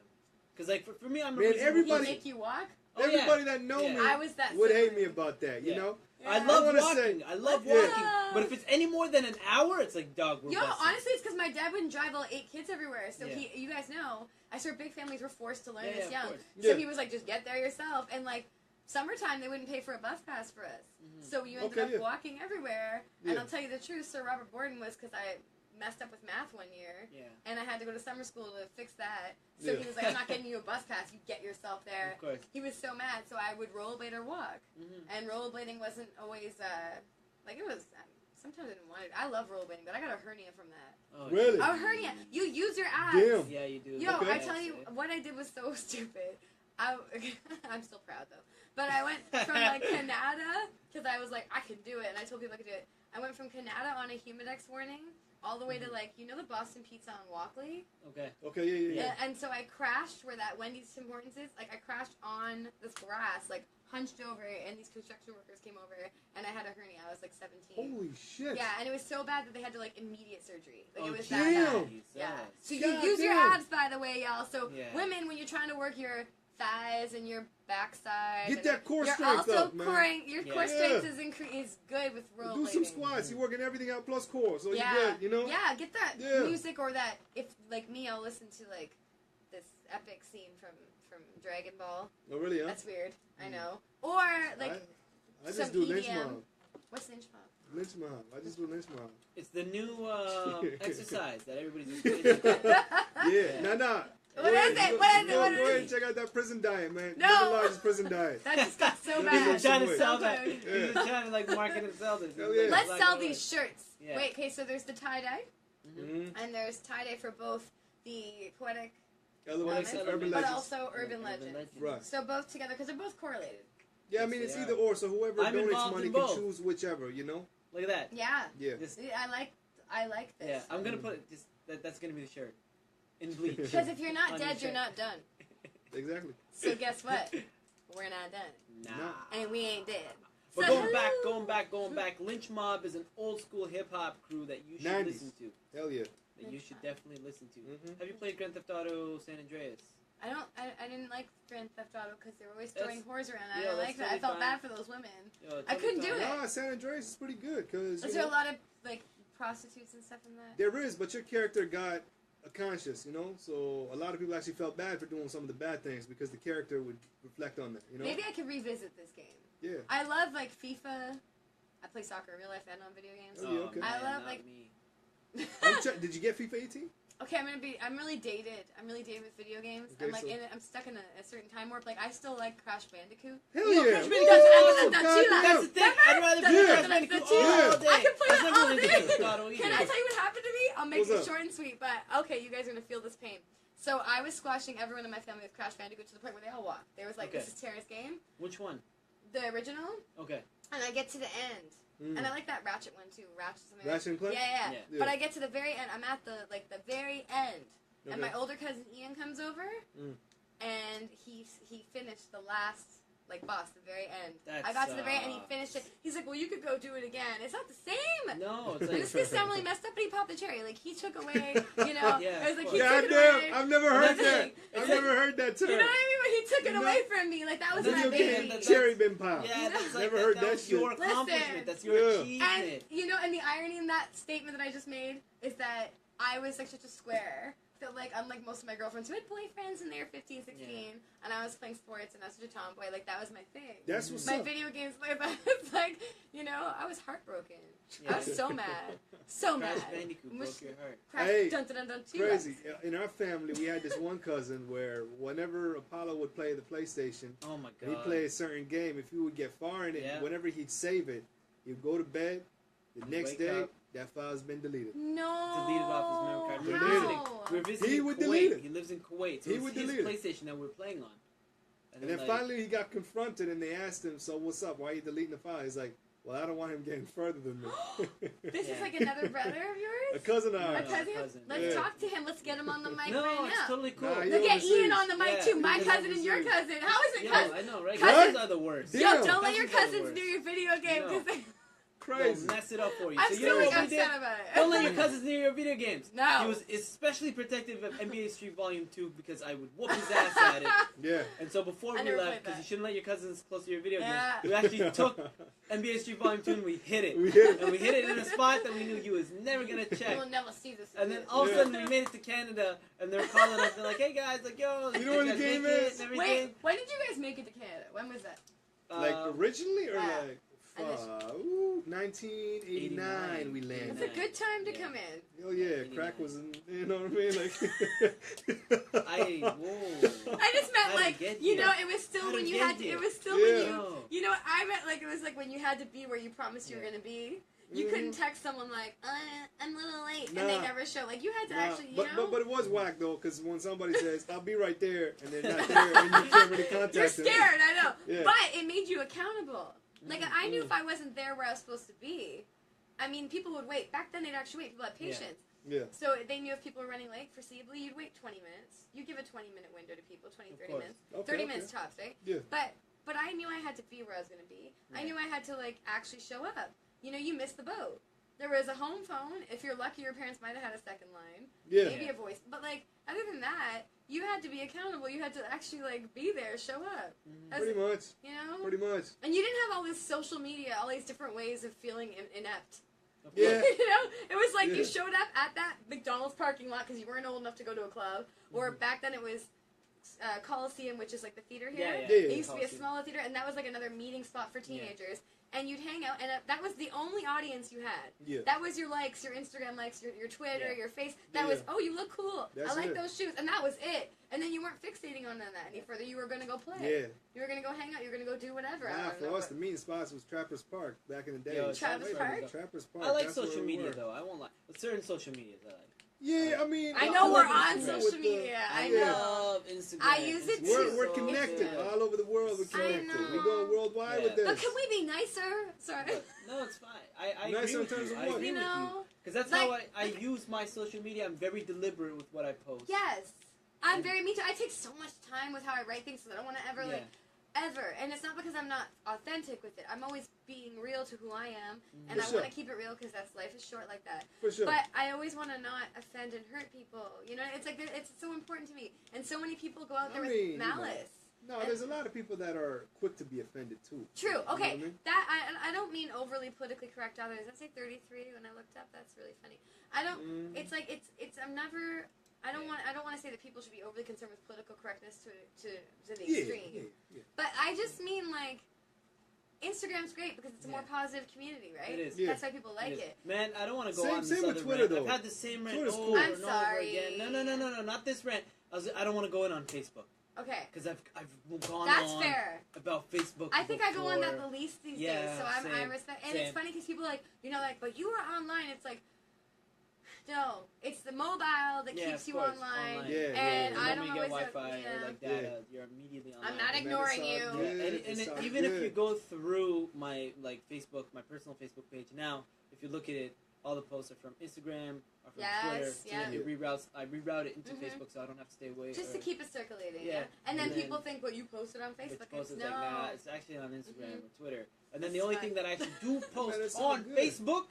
Cause like for me I'm a Man, reasonable He everybody- person. make you walk. Oh, yeah. Everybody that know Yeah. me I was that. would hate sibling. me about that, you Yeah. know? I Yeah. love I wanna walking. say- I love Yeah. walking. But if it's any more than an hour, it's like, dog, we're Yo, busting. honestly, it's because my dad wouldn't drive all 8 kids everywhere. So Yeah. you guys know, I swear big families were forced to learn Yeah, this of young. course. So Yeah. he was like, just get there yourself. And like, summertime, they wouldn't pay for a bus pass for us. Mhm. So you ended Okay, up yeah. walking everywhere. And Yeah. I'll tell you the truth, Sir Robert Borden was because I messed up with math one year. Yeah, And I had to go to summer school to fix that. So Yeah. he was like, I'm not getting you a bus pass. You get yourself there. of course. He was so mad. So I would rollerblade or walk. Mm-hmm. And rollerblading wasn't always, like it was, sometimes I didn't want it. I love rollerblading, but I got a hernia from that. Oh, Really? A hernia. You use your abs. Damn. Yeah, you do. Yo, Okay. I tell you, what I did was so stupid. I'm still proud though. But I went from like Canada because I was like, I can do it, and I told people I could do it. I went from Canada on a Humidex warning all the way to like the Boston Pizza on Walkley, Okay. Okay, yeah. and so I crashed where that Wendy's Tim Hortons is. Like I crashed on this grass, like hunched over, and these construction workers came over, and I had a hernia. I was like 17. Holy shit. Yeah, and it was so bad that they had to like immediate surgery. Like Oh, it was that damn. bad. Jesus. Yeah. So you God use your damn. abs, by the way, y'all. So Yeah. women, when you're trying to work your thighs and your backside, Get and that core you're strength also up, man. coring, your Yeah. core Yeah. strength is good with rollerblading. Do some squats. You're working everything out plus core, so Yeah. you're good, you know? Yeah, get that Yeah. music or that. If like me, I'll listen to like this epic scene from Dragon Ball. Oh, really, huh? That's weird. I Mm. know. Or like I some just do lynch EDM. mob. what's Lynch Mob? Lynch mob. I just do lynch mob. It's the new exercise that everybody's doing. Yeah. Nah. What is it? What is it? Go What ahead is and check out that prison diet, man. No. The largest prison diet. That just got so Yeah, He's bad. been trying to So sell good. that. He's been trying to like market and sell this. Hell yeah. Let's Like, sell like, these shirts. Yeah. Wait, okay, so there's the tie-dye, Mm-hmm. and there's tie-dye for both the poetic, Elements Element, of urban but legends. also urban legends. Right. So both together, because they're both correlated. Yeah, I mean, it's Yeah. either or, so whoever I'm donates involved money in can both. choose whichever, you know? Look at that. Yeah. Yeah. This, I like this. yeah, I'm gonna put it. Just that's gonna be the shirt in bleach. Because if you're not On dead, your you're shirt. not done. Exactly. So guess what? We're not done. Nah. And we ain't dead. But So going back. Lynch Mob is an old school hip hop crew that you should 90s. listen to. Hell yeah. That you should definitely listen to. Mhm. Have you played Grand Theft Auto San Andreas? I didn't like Grand Theft Auto because they were always throwing whores around. I yeah, didn't that's like that. I totally felt fine. bad for those women. Yo, I couldn't do fine. it. Nah, San Andreas is pretty good, because, Is there a lot of like prostitutes and stuff in that? there is, but your character got a conscience, you know? So a lot of people actually felt bad for doing some of the bad things because the character would reflect on that, you know? Maybe I could revisit this game. Yeah. I love like FIFA. I play soccer in real life and on video games. Oh, yeah, okay. I love, not like- me. Did you get FIFA 18? Okay, I'm really dated. I'm really dated with video games. Okay, I'm stuck in a certain time warp. Like, I still like Crash Bandicoot. Hell yeah! Crash Woo! Bandicoot. Goddamn. That's the thing. I'd rather play Crash Bandicoot all day. I can play I've that never all lived day. in Colorado either. Can I tell you what happened to me? I'll make What's it up? short and sweet, but okay, you guys are gonna feel this pain. So I was squashing everyone in my family with Crash Bandicoot to the point where they all walked. There was like, Okay. this is Tara's game, Which one? the original, Okay. and I get to the end. And I like that Ratchet one too. Ratchet and Clank? Yeah. Yeah. But I get to the very end. I'm at the very end. Okay. And my older cousin Ian comes over, and he finished the last boss, the very end. I got to the very end, he finished it. He's like, "Well, you could go do it again." It's not the same. No, it's And like this could sound really messed up, but he popped the cherry. Like, he took away, you know. Yeah, it was like of he course. took it away. Goddamn! I've never heard that. It's I've like- never heard that term. You know what I mean? But he took it No. away from me. Like, that was Video my Video baby. game cherry bin pile. Yeah, that's like Never heard that was shit. your Listen. accomplishment. That's your Yeah. achievement. And you know, and the irony in that statement that I just made is that I was like such a square. That like, unlike most of my girlfriends who had boyfriends and they were 15, 16, and I was playing sports and I was such a tomboy, like that was my thing. That's what's My up. video games, like, it's like, you know, I was heartbroken. I was so mad. So Crash mad. Bandicoot broke your heart. Crash, Hey, dun, dun, dun, dun, Crazy. In our family, we had this one cousin where whenever Apollo would play the PlayStation, Oh my god. he'd play a certain game. If he would get far in it, Yeah. whenever he'd save it, he'd go to bed. The next wake day, up. that file's been deleted. No. Deleted off his memory card. Deleted. We're visiting He would Kuwait. delete it. He lives in Kuwait. So He it's would his delete it. PlayStation that we're playing on. And then finally he got confronted and they asked him, "So what's up? Why are you deleting the file?" He's like, "Well, I don't want him getting further than me." This is Yeah. like another brother of yours? A cousin of A ours. cousin? Let's Yeah. talk to him. Let's get him on the mic No, right it's now. totally cool. Nah, Look you're at overseas. Ian on the mic Yeah, too. My he's cousin and your overseas. cousin. How is it, Yo, cousin? I know, right? Cousins- Cousins are the worst. Damn. Yo, don't let your Cousins are the cousins worst. near your video game No. because They'll Crazy. mess it up for you. I'm so you still know like what we did? upset about it. Don't let your cousins near your video games. No. He was especially protective of NBA Street Volume 2 because I would whoop his ass at it. Yeah. And so before I we never left, played because you that. shouldn't let your cousins close to your video Yeah. games, we actually took NBA Street Volume 2 and we hit it. We hit it. And we hit it in a spot that we knew he was never going to You check. will never see this. And then again. all of a Yeah. sudden we made it to Canada and they're calling us. They're like, "Hey guys, like yo, You know where the guys game make it is? and everything." Wait, when did you guys make it to Canada? When was that? Like originally or yeah. like 1989 we It's landed. a good time to Yeah. come in. Oh yeah, crack was in, you know what I mean? Like Whoa. I just meant How to like, get you here. know, it was still How to when you get had to. here. It was still Yeah. when you. No. You know, I meant like it was like when you had to be where you promised you were Yeah. gonna be. You couldn't text someone like, I'm a little late, and they Nah. never show. Like you had to Nah, actually, you but, know. but it was whack though, because when somebody says, "I'll be right there," and they're not there, and you can't really contact You're them. scared, I know. Yeah. But it made you accountable. Like I knew if I wasn't there where I was supposed to be, I mean, people would wait. Back then, they'd actually wait. People had patience. Yeah. So they knew if people were running late, foreseeably, you'd wait 20 minutes. You give a 20-minute window to people, 20, Of 30 course. minutes. Okay, 30 okay. minutes tops, right? Yeah. But I knew I had to be where I was going to be. I Yeah. knew I had to, like, actually show up. You know, you missed the boat. There was a home phone. If you're lucky, your parents might have had a second line. Yeah. Maybe a voice. But, like, other than that, you had to be accountable. You had to actually, like, be there, show up. As- Pretty much. You know? Pretty much. And you didn't have all this social media, all these different ways of feeling inept. Of Yeah. course. You know, it was like Yeah. you showed up at that McDonald's parking lot because you weren't old enough to go to a club, or back then it was Coliseum, which is like the theater here. Yeah, yeah. Yeah. It used to be a Coliseum. smaller theater, and that was like another meeting spot for teenagers. And you'd hang out, and that was the only audience you had. Yeah. That was your likes, your Instagram likes, your Twitter, Yeah. your face. That Yeah. was, oh, you look cool. That's I like it. those shoes, and that was it. And then you weren't fixating on that any further. You were gonna go play. Yeah. You were gonna go hang out. You were gonna go do whatever. I Nah, don't for know us, what- the meeting spots was Trappers Park back in the day. Yo, Trappers Park? Trappers Park. I like that's where social we media were. though. I won't lie. But certain social medias I like. Yeah, I mean, I I know love we're Instagram on with social the- media. I yeah. know. love Instagram. I use it Instagram too. We're is so connected good. all over the world. We're I connected. know. We're going worldwide Yeah. with this. But can we be nicer? Sorry. But, no, it's fine. I Nice agree in with terms you. of I what? agree You with you. know? Because that's Like- how I use my social media. I'm very deliberate with what I post. Yes. I'm very me too. I take so much time with how I write things, so I don't want to ever Yeah. ever. And it's not because I'm not authentic with it. I'm always being real to who I am, and For I sure. want to keep it real because life is short like that. For sure. But I always want to not offend and hurt people. You know, it's like it's so important to me. And so many people go out there I with mean, you know. malice. No, there's a lot of people that are quick to be offended too. True. You know Okay. what I mean? That I don't mean overly politically correct others. I say 33 when I looked up. That's really funny. I don't. It's like it's. I'm never. I don't want to say that people should be overly concerned with political correctness to the Yeah, extreme. yeah. But I just mean like, Instagram's great because it's a more positive community, right? It is. Yeah. That's why people like it. Man, I don't want to go Same- on this same with other Twitter, rant. though. I've had the same rant Twitter's over cool. and I'm over sorry. again. No, not this rant. I don't want to go in on Facebook. Okay. Because I've gone That's on fair. about Facebook I think I go on that before. the least these Yeah, days, so I same, respect. And same. it's funny because people like, but you were online. It's like, no, it's the mobile that keeps of you course, online. Yeah, and yeah. I When don't you get always Wi-Fi have, or like data, you're immediately online. I'm not And then ignoring it's all you. Yeah, good. and It's all even if good. you go through my Facebook, my personal Facebook page now, if you look at it, all the posts are from Instagram or from Twitter. So yeah. then it reroutes. I reroute it into Mhm. Facebook, so I don't have to stay away. Just to keep it circulating. Yeah. And then And then people think, well, you posted on Facebook. It's posted no. like, nah, it's actually on Instagram Mhm. or Twitter. And then This the is only fine. thing that I actually do post that's all on good. Facebook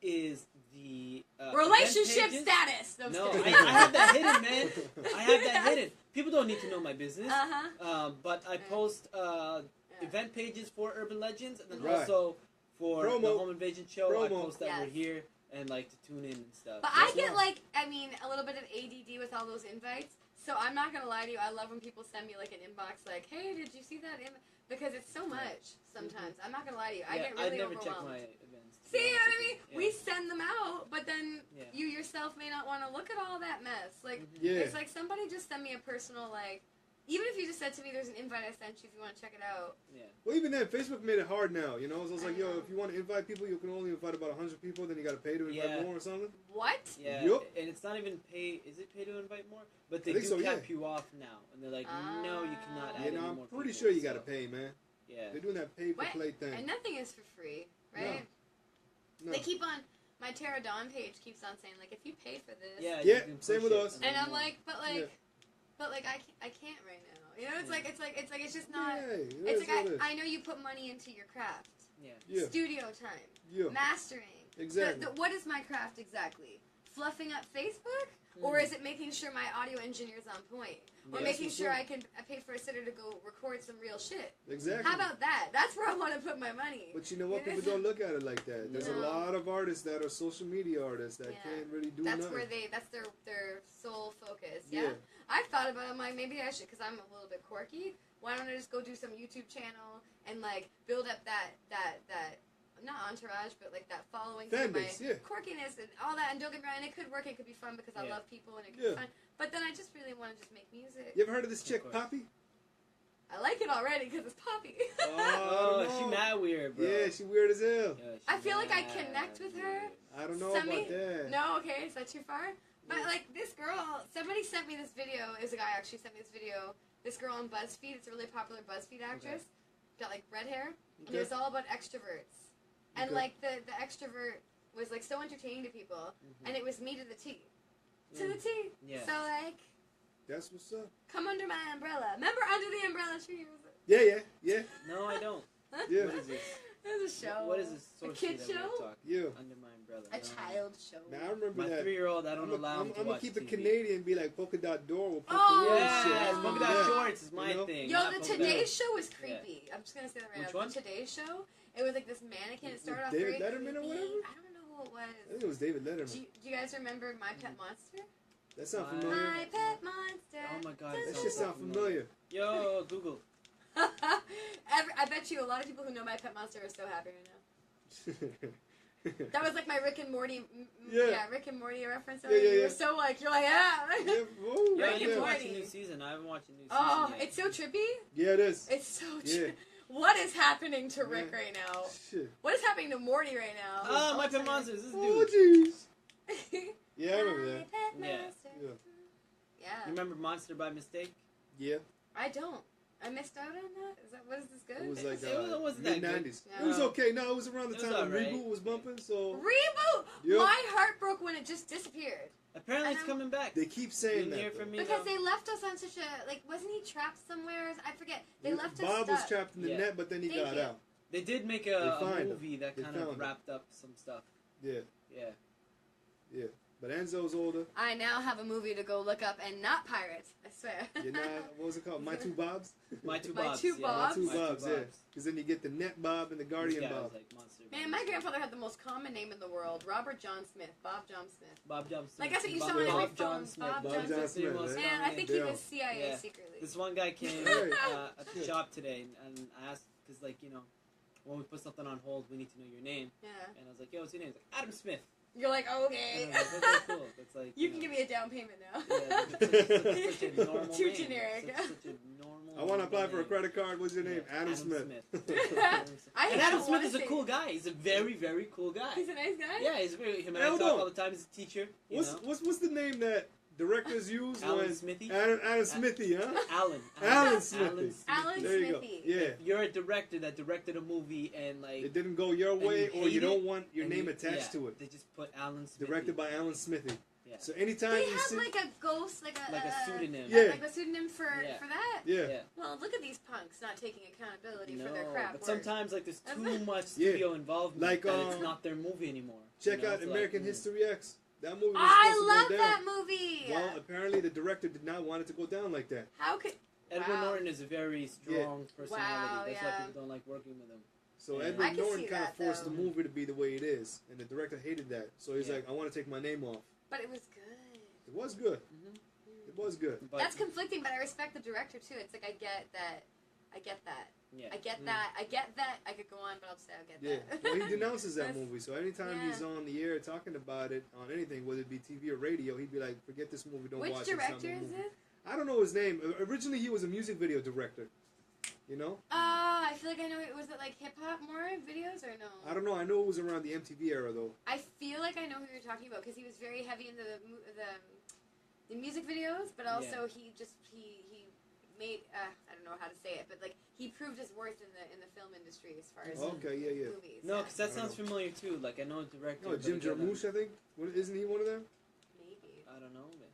is the Relationship event pages. status. No, I'm No, just I kidding. have that hidden, man. I have that hidden. People don't need to know my business. Uh-huh. But I Yeah. post Yeah. event pages for Urban Legends, and then Right. also for Promo. the Home Invasion show, I Promo. post that Yes. we're here and like to tune in and stuff. But That's I get right. a little bit of ADD with all those invites. So I'm not gonna lie to you. I love when people send me like an inbox, like, "Hey, did you see that?" Because it's so much. Sometimes I'm not gonna lie to you. I get really never check overwhelmed. my events. to be See honest what I with mean? you. We send them out, but then Yeah. you yourself may not want to look at all that mess. Like, Yeah. it's like somebody just send me a personal even if you just said to me, "There's an invite I sent you if you want to check it out." Yeah. Well, even then, Facebook made it hard now. You know, so it's like, I yo, know. if you want to invite people, you can only invite about 100 people. Then you got to pay to invite Yeah. more or something. What? Yeah, Yup. and it's not even pay. Is it pay to invite more? But they I think do so, cap yeah. you off now, and they're like, no, you cannot add You any know, more I'm pretty people, sure you got to so, pay, man. Yeah. They're doing that pay for play thing. And nothing is for free, right? No. They keep on. My Terra Dawn page keeps on saying like, "If you pay for this," Yeah. Yeah, you can same push with it us. and I'm more. like, but Yeah. I can't right now. You know, it's Yeah. like it's just not. Yeah, it It's is like what it is. I know you put money into your craft, Yeah. Yeah, studio time, yeah, mastering. exactly. What is my craft exactly? Fluffing up Facebook, or is it making sure my audio engineer's on point, or Yeah. making That's sure what's I pay for a sitter to go record some real shit? Exactly. How about that? That's where I want to put my money. But you know what? People don't look at it like that. There's a No. lot of artists that are social media artists that Yeah. can't really do That's nothing. where that's their sole focus. Yeah. Yeah. I've thought about it. I'm like, maybe I should, because I'm a little bit quirky. Why don't I just go do some YouTube channel and like build up that not entourage, but like that following Fan through base, my yeah. quirkiness and all that. And don't get me wrong, it could work. It could be fun because I Yeah. love people and it could Yeah. be fun. But then I just really want to just make music. You ever heard of this chick, course. Poppy? I like it already because it's Poppy. Oh, I don't she know. mad weird, bro. Yeah, she weird as hell. Yeah, she I feel like I mad connect with her. weird. I don't know Send about me- that. No, okay, is that too far? But Yeah. like this girl, somebody sent me this video. It was a guy actually sent me this video. This girl on BuzzFeed. It's a really popular BuzzFeed actress. Got like red hair, and it Okay. was all about extroverts. And Okay. like the extrovert was like so entertaining to people, and it was me to the T, to the T. Yeah. So like, That's what's up. come under my umbrella. Remember under the umbrella tree? Was it? Yeah. No, I don't. Yeah. What is this? It was a show. What is this A source kid that we're show? talking? Yeah. Under my umbrella. A No. child show. Man, I remember My that. 3-year-old, I don't allow him I'm to gonna watch keep it TV. Canadian, be like polka dot door with polka Oh, wool and shit. I Yeah, remember polka that. dot shorts is my You know? thing. Yo, not the polka Today dot- Show was creepy. I'm just gonna say that right Which now. one? The Today Show. It was like this mannequin. It started off David very Letterman or creepy. whatever? I don't know who it I was. think it was David Letterman. Do you guys remember My Pet Monster? That sound My- familiar. My Pet Monster. Oh my god. That it shit sounds sound so familiar. Yo, Google. I bet you a lot of people who know My Pet Monster are so happy right now. That was like my Rick and Morty, Yeah. Rick and Morty reference. Yeah, You yeah. were so like, you're like, yeah. Yeah, whoa, Yeah, I Rick need and to Morty. watch a new season. I haven't watched a new season Oh, yet. it's so trippy. Yeah, it is. It's so Yeah. trippy. What is happening to Rick Yeah. right now? Shit. What is happening to Morty right now? Oh, My I'll Pet tell you. Monsters. This Oh, dude. jeez. Yeah, I remember My that. Pet Yeah. Monster. Yeah. Yeah. You remember Monster by Mistake? Yeah. I don't. I missed out on that. What is this good? It was like It wasn't that mid good. 90s. Yeah. It was okay. No, it was around the It was time when alright. Reboot was bumping, so Reboot. Yep. My heart broke when it just disappeared Apparently, it's And coming back. they keep saying Didn't hear that. from though. me. because they left us on such a like. Wasn't he trapped somewhere? I forget. They left us Bob stuck. was trapped in the Yeah. net, but then he Thank got you. out. They did make They a find movie that They kind found of him. wrapped up some stuff. Yeah, Yeah. yeah. But Enzo's older. I now have a movie to go look up and not pirate. I swear. You're not, what was it called? My Two Bobs? My Two My Bobs. Two yeah. Bobs? My Two My Two Bobs, yeah. Because then you get the Net Bob and the Guardian Yeah, it Bob. was like Monster. Man, my grandfather had the most common name in the world. Robert John Smith. Bob John Smith. Bob John Smith. Like, that's what you Bob, saw on every Bob John phone. Smith. Bob John That's the Smith, most right? Man, common I think name. he Yeah. was CIA Yeah. secretly. This one guy came Hey. at the shop today, and I asked, because, like, you know, when we put something on hold, we need to know your name. Yeah. And I was like, yo, what's your name? He's like, Adam Smith. You're like, okay. And I was like, okay, cool. That's like, You can give me a down payment now. Yeah, it's such a normal Too name. generic. Such a normal I want to apply name. for a credit card. What's your name? Yeah, Adam Smith. I And Adam don't Smith wanna is a say- cool guy. He's a very, very cool guy. He's a nice guy? Yeah, he's very. Him and Hey, I hold talk on. all the time. He's a teacher. You know? What's the name that directors use Alan when Smithy? Adam Smithy, huh? Alan Smithy. Alan There you go. Smithy. Yeah. If you're a director that directed a movie and like It didn't go your way, you or you hate don't it, want your and name you- attached yeah, to it. they just put Alan Smithy. Directed by Alan Smithy. Yeah. So anytime They you have see, like a ghost, like a pseudonym. Yeah. Like a pseudonym for Yeah. that? yeah. Yeah. Well, look at these punks not taking accountability No, for their crap but work. sometimes like there's too That's- much Yeah. studio involvement Like, that it's not their movie anymore. Check You know, out it's American like, History X. That movie was I supposed love to go down. that movie! Well, apparently the director did not want it to go down like that. How could... Edward Wow. Norton is a very strong personality. Wow, That's yeah. why people don't like working with him. So Yeah. I Edward can Norton see kind that, of forced though. the movie to be the way it is, and the director hated that. So he's Yeah. like, I want to take my name off. But it was good. It was good. Mm-hmm. It was good. But, That's conflicting, but I respect the director, too. It's like, I get that. yeah. I get that. I get that. I could go on, but I'll just say I get Yeah. that. Well, he denounces that That's- movie. So anytime yeah. he's on the air talking about it on anything, whether it be TV or radio, he'd be like, forget this movie, don't Which watch it. It's not director my is movie." it? I don't know his name. Originally, he was a music video director. You know? I feel like I know it. Was it like hip hop more videos or no? I don't know. I know it was around the MTV era, though. I feel like I know who you're talking about because he was very heavy into the music videos, but also he made I don't know how to say it, but like he proved his worth in the film industry as far as Okay, yeah. movies. No, yeah. because that I sounds don't familiar too. Like I know a director. No, Jim but again, Jarmusch, I think. Isn't he one of them? Maybe. I don't know. Man.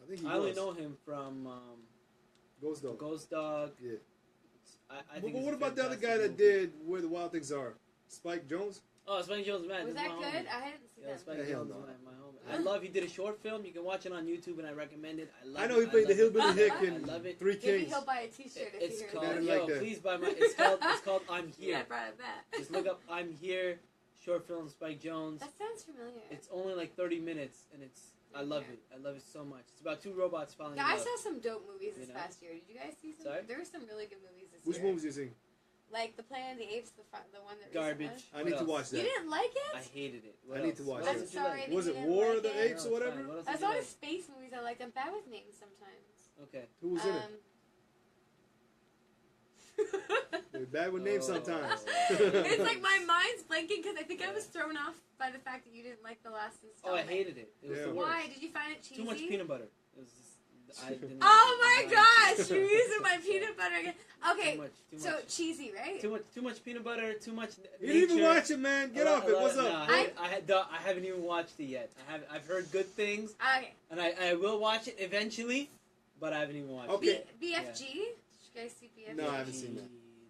I think he I was. only know him from Ghost Dog. Ghost Dog. Yeah. I But think what it's a about the other guy fantastic that movie. did Where the Wild Things Are? Spike Jones? Oh, Spike Jones, man. Was this is that my good? homie. I hadn't seen Yeah, that. Spike Yeah, hell Jones no. is my homie. I love. He did a short film. You can watch it on YouTube, and I recommend it. I love. I know he played the Hillbilly Hick I in love it. Three Maybe Kings. he'll buy a T-shirt if It's he hears called. didn't it. like Yo, that. please buy my. It's called I'm Yeah, Here. I brought it back. Just look up I'm Here, short film Spike Jones. That sounds familiar. It's only like 30 minutes, and I love it. I love it so much. It's about two robots falling Yeah, in I love. saw some dope movies this You know? past year. Did you guys see some? Sorry? There were some really good movies this Which year. movies you seen? Like The Planet of the Apes, the one that Garbage. recent I What need to else? watch was. You that. didn't like I it? hated it. What I need else? to watch What that. else I'm did you sorry. like? that Was you it didn't War like of the it. Apes No, or it's whatever? fine. What else That's did a you lot of like? space movies I liked. I'm bad with names sometimes. Okay. Who was in it? They're bad with names Oh. sometimes. It's like my mind's blanking because I think I was thrown off by the fact that you didn't like the last Oh, I installment. hated it. It was Yeah. the worst. Why? Did you find it cheesy? Too much peanut butter. It was just, I didn't Oh my I gosh! didn't- You're using my peanut butter again. Okay, Too so much. cheesy, right? Too much peanut butter. Too much. You didn't even nature. watch it, man. Get off it. What's No, up? I haven't even watched it yet. I've heard good things, Okay. and I will watch it eventually, but I haven't even watched Okay. it. BFG? Did you guys see BFG? No, I haven't seen that.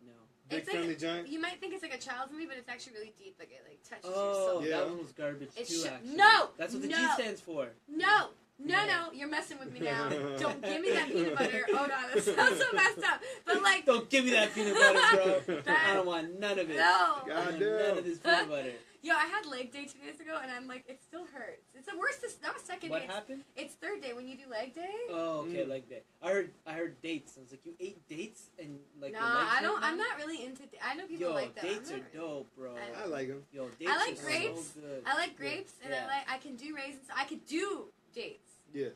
No. Big It's like- Friendly Giant? You might think it's like a child's movie, but it's actually really deep. Like it like touches your Oh, soul. Yeah. that one was garbage It's too. sh- Actually, No! That's what the No! G stands for. No, No. you're messing with me now. Don't give me that peanut butter. Oh god, that sounds so messed up. But like, Don't give me that peanut butter, bro. That- I don't want none of it. no. I God want damn. none of this peanut butter. Yo, I had leg day 2 days ago, and I'm like, it still hurts. It's the worst. It's not second What day. happened? It's third day when you do leg day. Oh, okay, Mm. like that. I heard dates. I was like, you ate dates and like. Nah, your legs I hurt don't. now? I'm not really into. I know people Yo, like that. dates I'm are not really- dope, bro. I like them. Yo, dates I like are grapes. so good. I like grapes, and Yeah. I can do raisins. I could do dates. Yeah.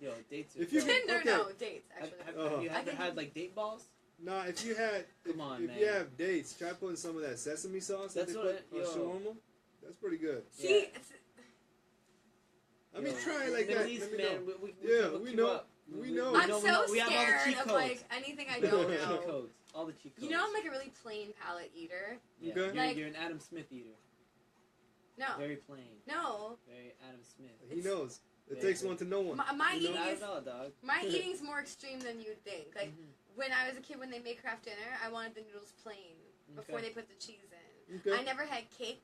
Yo, dates are If you dope. can- Tinder, okay. no dates actually. Have you I ever can- had like date balls? Nah, if you had, Come on, if man. you have dates, try putting some of that sesame sauce that That's they what put on yo. shawarma. That's pretty good. See, Yeah. it's, I mean, Yo, try it like Middle that. East, Let me man, know. we Yeah, can hook we you know. up. We know. I'm know- so we have all the scared cheat of codes. like anything I We have all don't the cheat know. codes. All the cheat codes. You know, I'm like a really plain palate eater. Yeah, Okay. you're, Like- you're an Adam Smith eater. No, Very plain. no. Very Adam Smith. He knows. It Yeah. takes one to know one. My You know? eating I is don't know, dog. my eating's more extreme than you'd think. Like Mhm. when I was a kid, when they made craft dinner, I wanted the noodles plain before Okay. they put the cheese in. Okay. I never had cake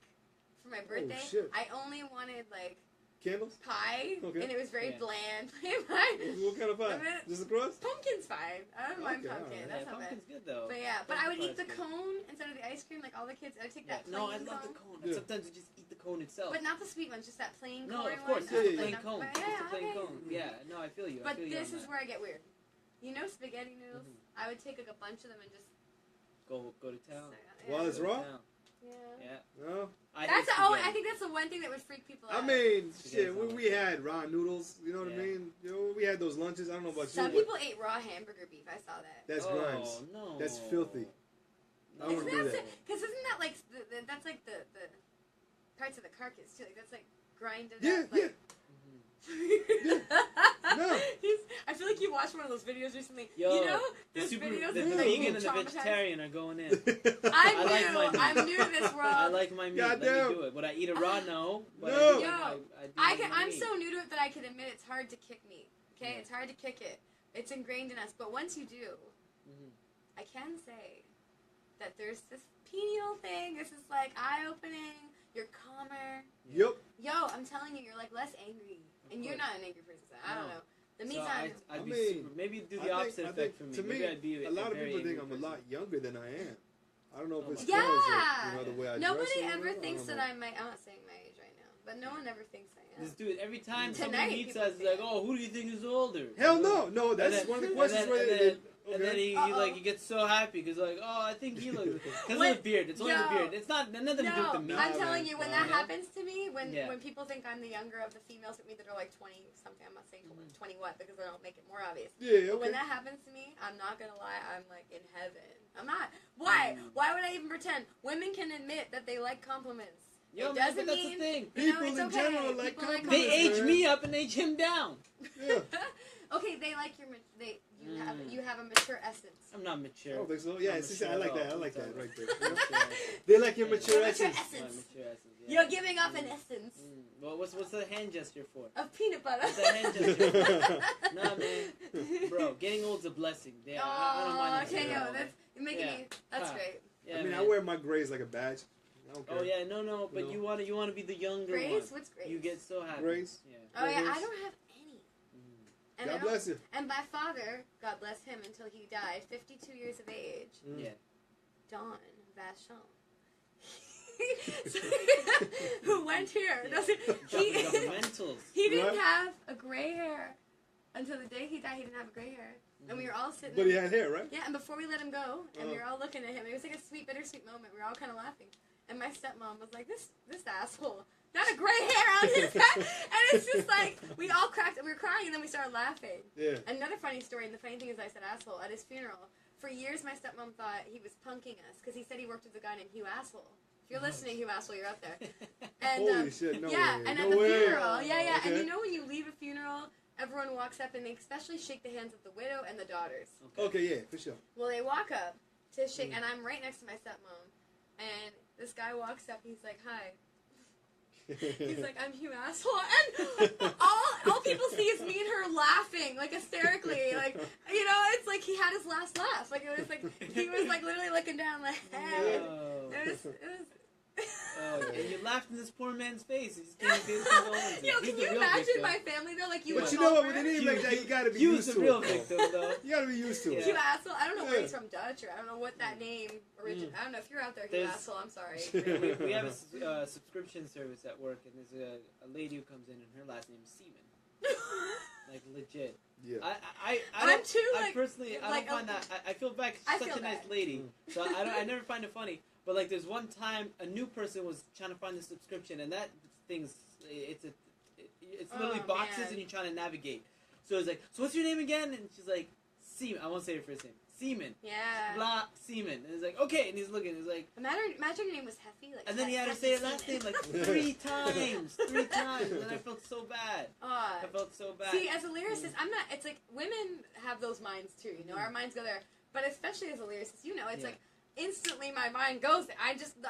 for my birthday. shit. I only wanted like Candles? pie, Okay. and it was very Yeah. bland. Pie. What kind of pie? I mean- Just a crust? Pumpkin's fine. I don't mind Okay, pumpkin. alright. That's Yeah, not bad. pumpkin's good though. But yeah, but I would Pumpkin eat the pie's good. cone instead of the ice cream, like all the kids. I would take Yeah. that plain No, I love the cone. cone. Yeah. Sometimes you just eat the cone itself. But not the sweet ones, just that plain No, cone of course, one. yeah, it's yeah, the plain yeah. cone. But It's yeah, the plain okay. cone. Yeah, no, I feel you. I But feel you this on is that. where I get weird. You know spaghetti noodles? Mhm. I would take like a bunch of them and just go to town. Well, it's Go to raw. town. Yeah. Yeah. No. That's hate I spaghetti. think that's the one thing that would freak people out. I mean, Spaghetti's shit. not We like had raw noodles. You know what I Yeah. mean? You know, we had those lunches. I don't know about Some you. people ate raw hamburger beef. I saw that. That's Oh grimes. no. That's filthy. I No. wouldn't do that. Because isn't that like that's like the parts of the carcass too? Like that's like grinded Yeah, up. Like, Mhm. No. I feel like you watched one of those videos recently. Yo, you know, The, those super, videos the of like vegan and the traumatized- vegetarian are going in. I'm I new. like my meat. I'm new to this world. I like my meat. Let Goddamn. me do it. Would I eat a raw? No. But No. I do Yo, I do like my I'm meat. so new to it that I can admit it's hard to kick meat. Okay, Yeah. it's hard to kick it. It's ingrained in us. But once you do, Mhm. I can say that there's this pineal thing. This is like eye-opening. You're calmer. Yep. Yo, I'm telling you, you're like less angry, and you're course. not an angry person. I don't No. know. The So meantime, I'd I be mean, super. Maybe do I the opposite think effect for me. To Maybe me, I'd be a lot of very people think angry I'm a lot person. younger than I am. I don't know if Oh it's my because Yeah. of, you know, the way I nobody dress or ever whatever. I thinks don't that know. I'm not saying my age right now, but no one ever thinks I am. This dude, every time Tonight, somebody meets people us, he's say like, it. "Oh, who do you think is older?" Hell no, no. That's then- one of the and questions then- where and they. then- And then he Uh-oh. like he gets so happy because like, oh, I think he looks because When- of the beard. It's only the Yo. beard. It's not nothing to do with the No, meat. I'm Nah, telling man. you, when Nah. that happens to me, when Yeah. when people think I'm the younger of the females with me that are like 20 something, I'm not saying 20 what because I don't make it more obvious. Yeah, But when okay. that happens to me, I'm not gonna lie, I'm like in heaven. I'm not. Why? Why would I even pretend? Women can admit that they like compliments. Yo, it man, doesn't but that's the mean thing. you know, People it's in okay. general like People like They compliments, age man. me up and age him down. Yeah. Okay, they like your you have Mm. you have a mature essence. I'm not I mature. don't think so. Yeah, Not see, I mature like at that. I all. like that I'm right there. sorry. You know? Mature. They like your Yeah. mature Mature essence. essence. My mature essence. Yeah. You're giving off an Mm. essence Well, what's the hand gesture for? of peanut butter. What's the hand gesture? Nah, man, bro, getting old's a blessing. Yeah, I don't mind. Oh, okay, that. yo, that's you're making Yeah. me. That's Huh. great. Yeah, I mean, I man. wear my grays like a badge. I don't care. Oh yeah, no, but know? you want to be the younger Grace? one. What's grace? You get so happy. Grace? Yeah. Oh yeah, Grace. I don't have any. Mm. And I God don't- bless you. And my father, God bless him until he died, 52 years of age, Mm. Yeah. Don Vachon. Who went here? Yeah. Doesn't Dropping he? fundamentals. He didn't Right. have a gray hair until the day he died. He didn't have gray hair, and we were all sitting. But he there. had hair, right? Yeah, and before we let him go, and we Oh. were all looking at him, it was like a sweet, bittersweet moment. We were all kind of laughing, and my stepmom was like, "This asshole got a gray hair on his head," and it's just like we all cracked. We were crying, and then we started laughing. Yeah. Another funny story, and the funny thing is, I said asshole at his funeral. For years, my stepmom thought he was punking us because he said he worked with a guy named Hugh Asshole. If you're listening, Hugh Asshole, you're out there. And Holy shit, no yeah, way. and No at the way. funeral, yeah, and Okay. you know when you leave a funeral, everyone walks up and they especially shake the hands of the widow and the daughters. Okay, yeah, for sure. Well, they walk up to shake, Mm. and I'm right next to my stepmom, and this guy walks up. He's like, "Hi." He's like, "I'm Hugh Asshole," and all people see is me and her laughing like hysterically, like you know, it's like he had his last laugh. Like it was like he was like literally looking down, like hey. No. It was. Oh, and you laughed in this poor man's face. He's giving his condolences. Yo, He's can the you real imagine victim. my family though? Like you But look you know what? over. With a name like that, you gotta be He was used the to real it. victim, though. You gotta be used to it. Hugh Asshole. I don't know where Yeah. he's from, Dutch, or I don't know what that name origin. I don't know if you're out there, Hugh There's- Asshole. I'm sorry. We have a subscription service at work, and there's a lady who comes in, and her last name is Seaman. Like legit. Yeah. I I'm don't, too, I like- personally, I like, don't find that. I feel bad. 'Cause I she's such feel a nice bad. lady, so I never find it funny. But like, there's one time a new person was trying to find the subscription, and that thing's it's literally Oh, boxes, man. and you're trying to navigate. So it's like, so what's your name again? And she's like, Seaman. I won't say her first name. Seaman. Yeah. Blah Seaman. And it's like, okay, and he's looking. He's like. Imagine your name was Heffy. Like, And then he had to Heffy say it last name Seaman. like 3 times. 3 times. And I felt so bad. I felt so bad. See, as a lyricist, I'm not. It's like women have those minds too. You know, our minds go there. But especially as a lyricist, you know, it's Yeah. like instantly my mind goes there.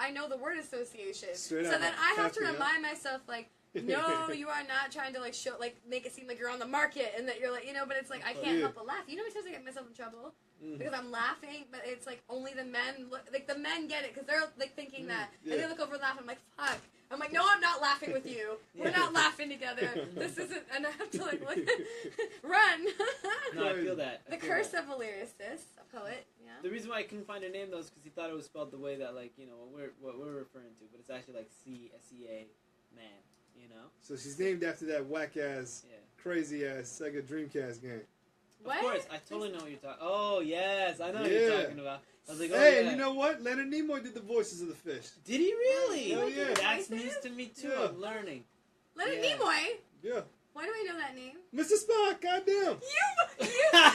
I know the word association. Straight so up. then I have to Happy, remind myself like, no, you are not trying to like show like make it seem like you're on the market and that you're like, you know. But it's like I can't Yeah. help but laugh. You know, sometimes I get myself in trouble Mm. because I'm laughing, but it's like only the men look, like the men get it because they're like thinking that, Yeah. and they look over and laugh. I'm like, fuck. I'm like, no, I'm not laughing with you. We're not laughing together. This isn't, and I have to like look, run. No, I feel that. I The feel curse that. of a lyricist, a poet. Yeah. The reason why I couldn't find her name though is because he thought it was spelled the way that like you know what we're referring to, but it's actually like C-S-E-A man. You know. So she's named after that whack ass, Yeah. crazy ass Sega Dreamcast game. What? Of course, I totally know what you're talking. Oh yes, I know what Yeah. you're talking about. I was like, oh, Hey, yeah. you know what? Leonard Nimoy did the voices of the fish. Did he really? Hell yeah. That's news to me too. Yeah. I'm learning. Leonard Yeah. Nimoy? Yeah. Why do I know that name? Mr. Spock, goddamn. You!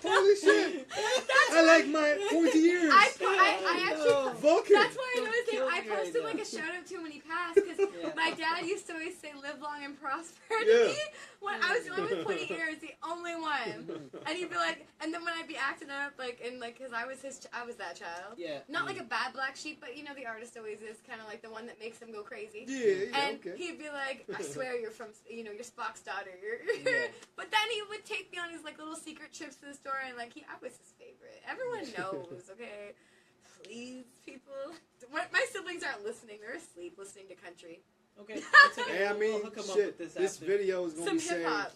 Holy shit. That's I like my pointy ears. I actually... No. Vulcan. That's why I know his name. Don't I kill me right posted now. like a shout out to him when he passed because Yeah. my dad used to always say "live long and prosper" to Yeah. me when I was the only with pointy ears, the only one. And he'd be like, and then when I'd be acting up, like, and like, cause I was that child. Yeah. Not like a bad black sheep, but you know the artist always is kind of like the one that makes them go crazy. Yeah, And okay. he'd be like, I swear you're from, you're Spock's daughter. Yeah. But then he would take me on his like little secret trips to the store, and like I was his favorite. Everyone knows, okay? Please, people. My siblings aren't listening. They're asleep listening to country. Okay. That's okay. Hey, I We'll mean, hook 'em up shit, with this after. video is going to Some be saved. hip hop.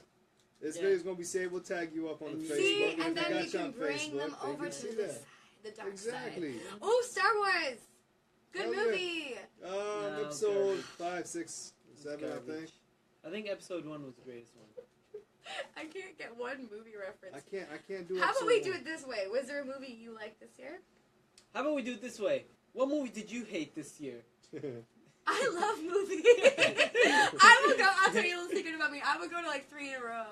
This Yeah. video is going to be saved. We'll tag you up on the And Facebook. See, If and they then got you you can on bring Facebook, them they over can to see the that. side, the dark Exactly. side. Oh, Star Wars! Good Hell yeah. movie! No, Episode garbage. 5, 6, It's 7, I garbage. think. I think episode 1 was the greatest one. I can't get one movie reference. I can't do it. How about we do it this way? Was there a movie you liked this year? How about we do it this way? What movie did you hate this year? I love movies. I will go. I'll tell you a little secret about me. I would go to like 3 in a row.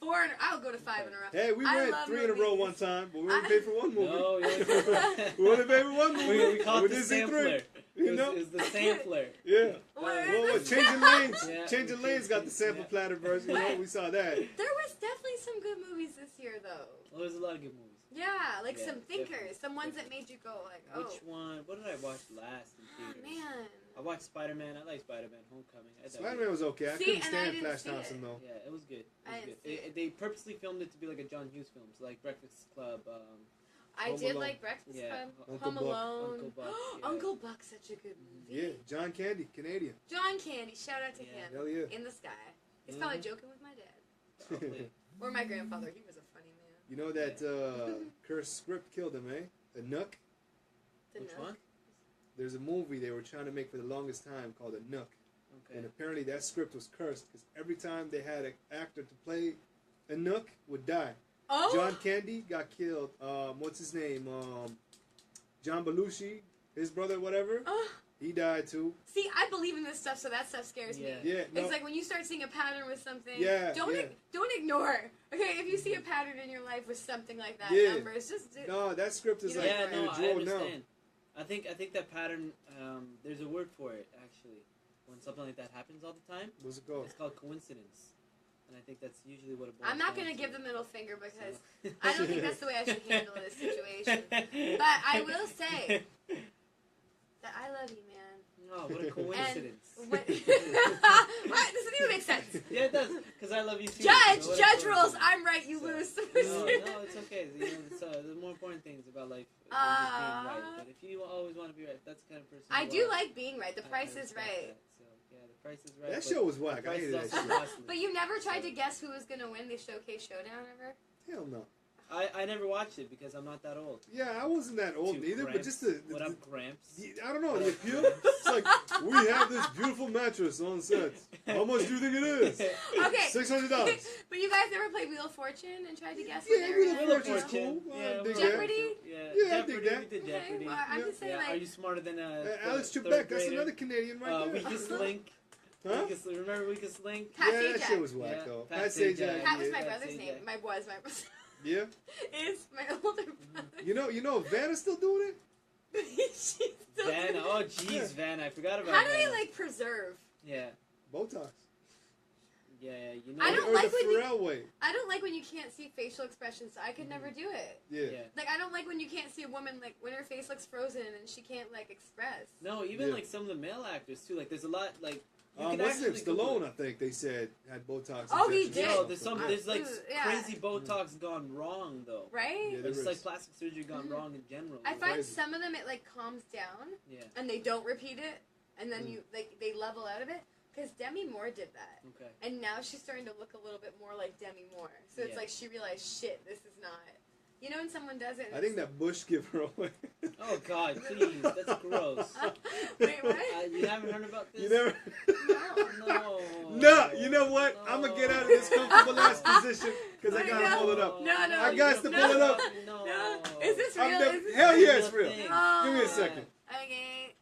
4 in. I would go to 5 in a row. Hey, we I went love 3 in a row movies. one time, but we only paid for one movie. No, you only We only paid for one movie. we call We it the did see sampler. three. You It know? was the sampler. Yeah. What is Well, this? Changing Lanes. Yeah. Changing Lanes got the sample Yeah. platter version. You know, we saw that. There was definitely some good movies this year, though. Well, there's a lot of good movies. Yeah, like Yeah, some thinkers, definitely. some ones that made you go like, oh, Which one? What did I watch last in oh theaters? man. I watched Spider-Man. I like Spider-Man Homecoming. I thought Spider-Man was okay. I See, couldn't and I stand didn't Flash see Thompson, it. though. Yeah, it was good. It I was didn't good. see it. They purposely filmed it to be like a John Hughes film, so like Breakfast Club. I Home did Alone. like Breakfast Yeah. Club, Uncle Home Buck. Alone. Uncle Buck, yeah. Uncle Buck's such a good movie. Yeah, John Candy, Canadian. John Candy, shout out to Yeah. him. Hell yeah. In the sky. He's probably Mhm. joking with my dad. Probably. Or my grandfather. He was a funny man. You know that cursed script killed him, eh? A Nook. The Which Nook. one? There's a movie they were trying to make for the longest time called A Nook. Okay. And apparently that script was cursed because every time they had an actor to play a Nook would die. Oh! John Candy got killed. What's his name? John Belushi, his brother, whatever. Oh. He died too. See, I believe in this stuff, so that stuff scares Yeah. me. Yeah, no, It's like when you start seeing a pattern with something, Yeah, don't yeah. don't ignore. Okay, if you see a pattern in your life with something like that, Yeah. numbers, just no, that script is You like Yeah, in no, a I drawer now. understand. I think that pattern. There's a word for it actually. When something like that happens all the time, What's it called? it's called coincidence. And I think that's usually what it boils I'm not down gonna to. give the middle finger because So. I don't think that's the way I should handle this situation. But I will say that I love you, man. Oh, what a coincidence. What? What? This doesn't even make sense. Yeah, it does. Because I love you too. Judge, So what a judge coincidence. rules. I'm right, you So- lose. No, it's okay. You know, there's more important things about life than just being right. But if you always want to be right, that's the kind of person I you do are. like being right. The I Price is respect right. that. So yeah, the Price is right. That but show was the whack. I Price hated is that also shit. costly. But you never tried to So- guess who was gonna win the Showcase Showdown ever? Hell no. I never watched it because I'm not that old. Yeah, I wasn't that old Two either, but Gramps. just the What up, Gramps? I don't know, the appeal. It's like, we have this beautiful mattress on set. How much do you think it is? Okay. $600. But you guys ever played Wheel of Fortune and tried to guess Yeah, what they were Wheel of gonna Fortune's do? cool. Yeah, I dig Jeopardy? Yeah, Yeah, I Jeopardy. dig that. We did Okay, Jeopardy. well, I'm Yeah. just saying, Yeah, like, are you smarter than Alex third Trebek, that's grader? another Canadian right We there. Can Slink. Huh? Remember We Can Slink? Pat Yeah, that Sajak. shit was whack, Yeah, though. Pat Pat Sajak. Sajak. Pat was yeah. my Pat brother's Sajak. name. My was my brother. Yeah. Is my older brother. You know, Vanna's still doing it? She's still Vanna. doing- Oh, jeez, Vanna. I forgot about How do Vanna. they like preserve? Yeah. Botox. Yeah, you know. I don't or like the when you- Pharrell way. I don't like when you can't see facial expressions. So I could never do it. Yeah. Yeah. Like I don't like when you can't see a woman like when her face looks frozen and she can't like express. No, even Yeah. like some of the male actors too. Like, there's a lot like. You What's can his name? actually Google Stallone, it. I think they said, had Botox. Oh, he injections. did. Yo, there's like Yeah. crazy Botox gone wrong though. Right? Yeah, there There's is. like plastic surgery gone wrong in general. I you know? find Crazy. some of them it like calms down Yeah. and they don't repeat it and then Mm. you like they level out of it. Because Demi Moore did that. Okay. And now she's starting to look a little bit more like Demi Moore. So it's Yeah. like she realized, shit, this is not. You know when someone does it. I think that bush giveaway. Oh God, please, that's gross. Wait, what? You haven't heard about this? You never. No. No, you know what? No. I'm gonna get out of this comfortable ass position because I Wait, gotta no. pull it up. No. I got to pull it up. No. No. Is this I'm real? the- Is this hell yeah, it's real real. thing. Oh. Give me a second. Okay.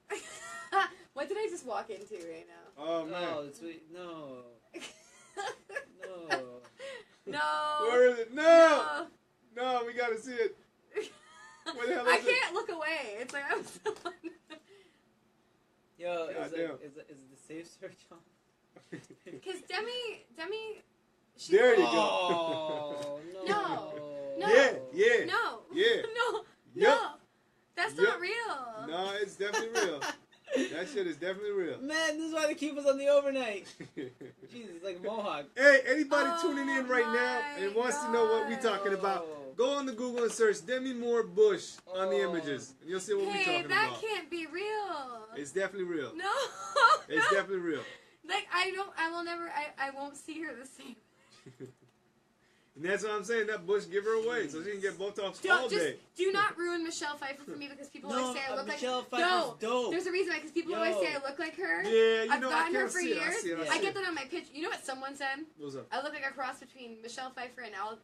What did I just walk into right now? Oh man. Oh, sweet. No. No. No. Where is it? No. No, we gotta see it. Where the hell I is it? can't look away. It's like I'm so. Yo, Goddamn. is the safe search on? Because Demi. She, There you go. Oh, no. No. Yeah. No. Yeah. No. Yep. No. That's not Yep. real. No, it's definitely real. That shit is definitely real. Man, this is why they keep us on the overnight. Jesus, it's like Mohawk. Hey, anybody Oh tuning in right now my and wants to know what we're talking about, go on the Google and search Demi Moore Bush on the Oh. images, and you'll see what we're Hey, talking that about. can't be real. It's definitely real. No. It's no. definitely real. Like I will never. I won't see her the same. And that's what I'm saying. That Bush give her away so she can get Botox all day. Do not ruin Michelle Pfeiffer for me because people always say I look Michelle like. Pfeiffer's dope. There's a reason why because people always say I look like her. Yeah, you I've know, gotten I her can't for see it. I years. see it. I get that on my pitch. You know what someone said? What's up? I look like a cross between Michelle Pfeiffer and Alec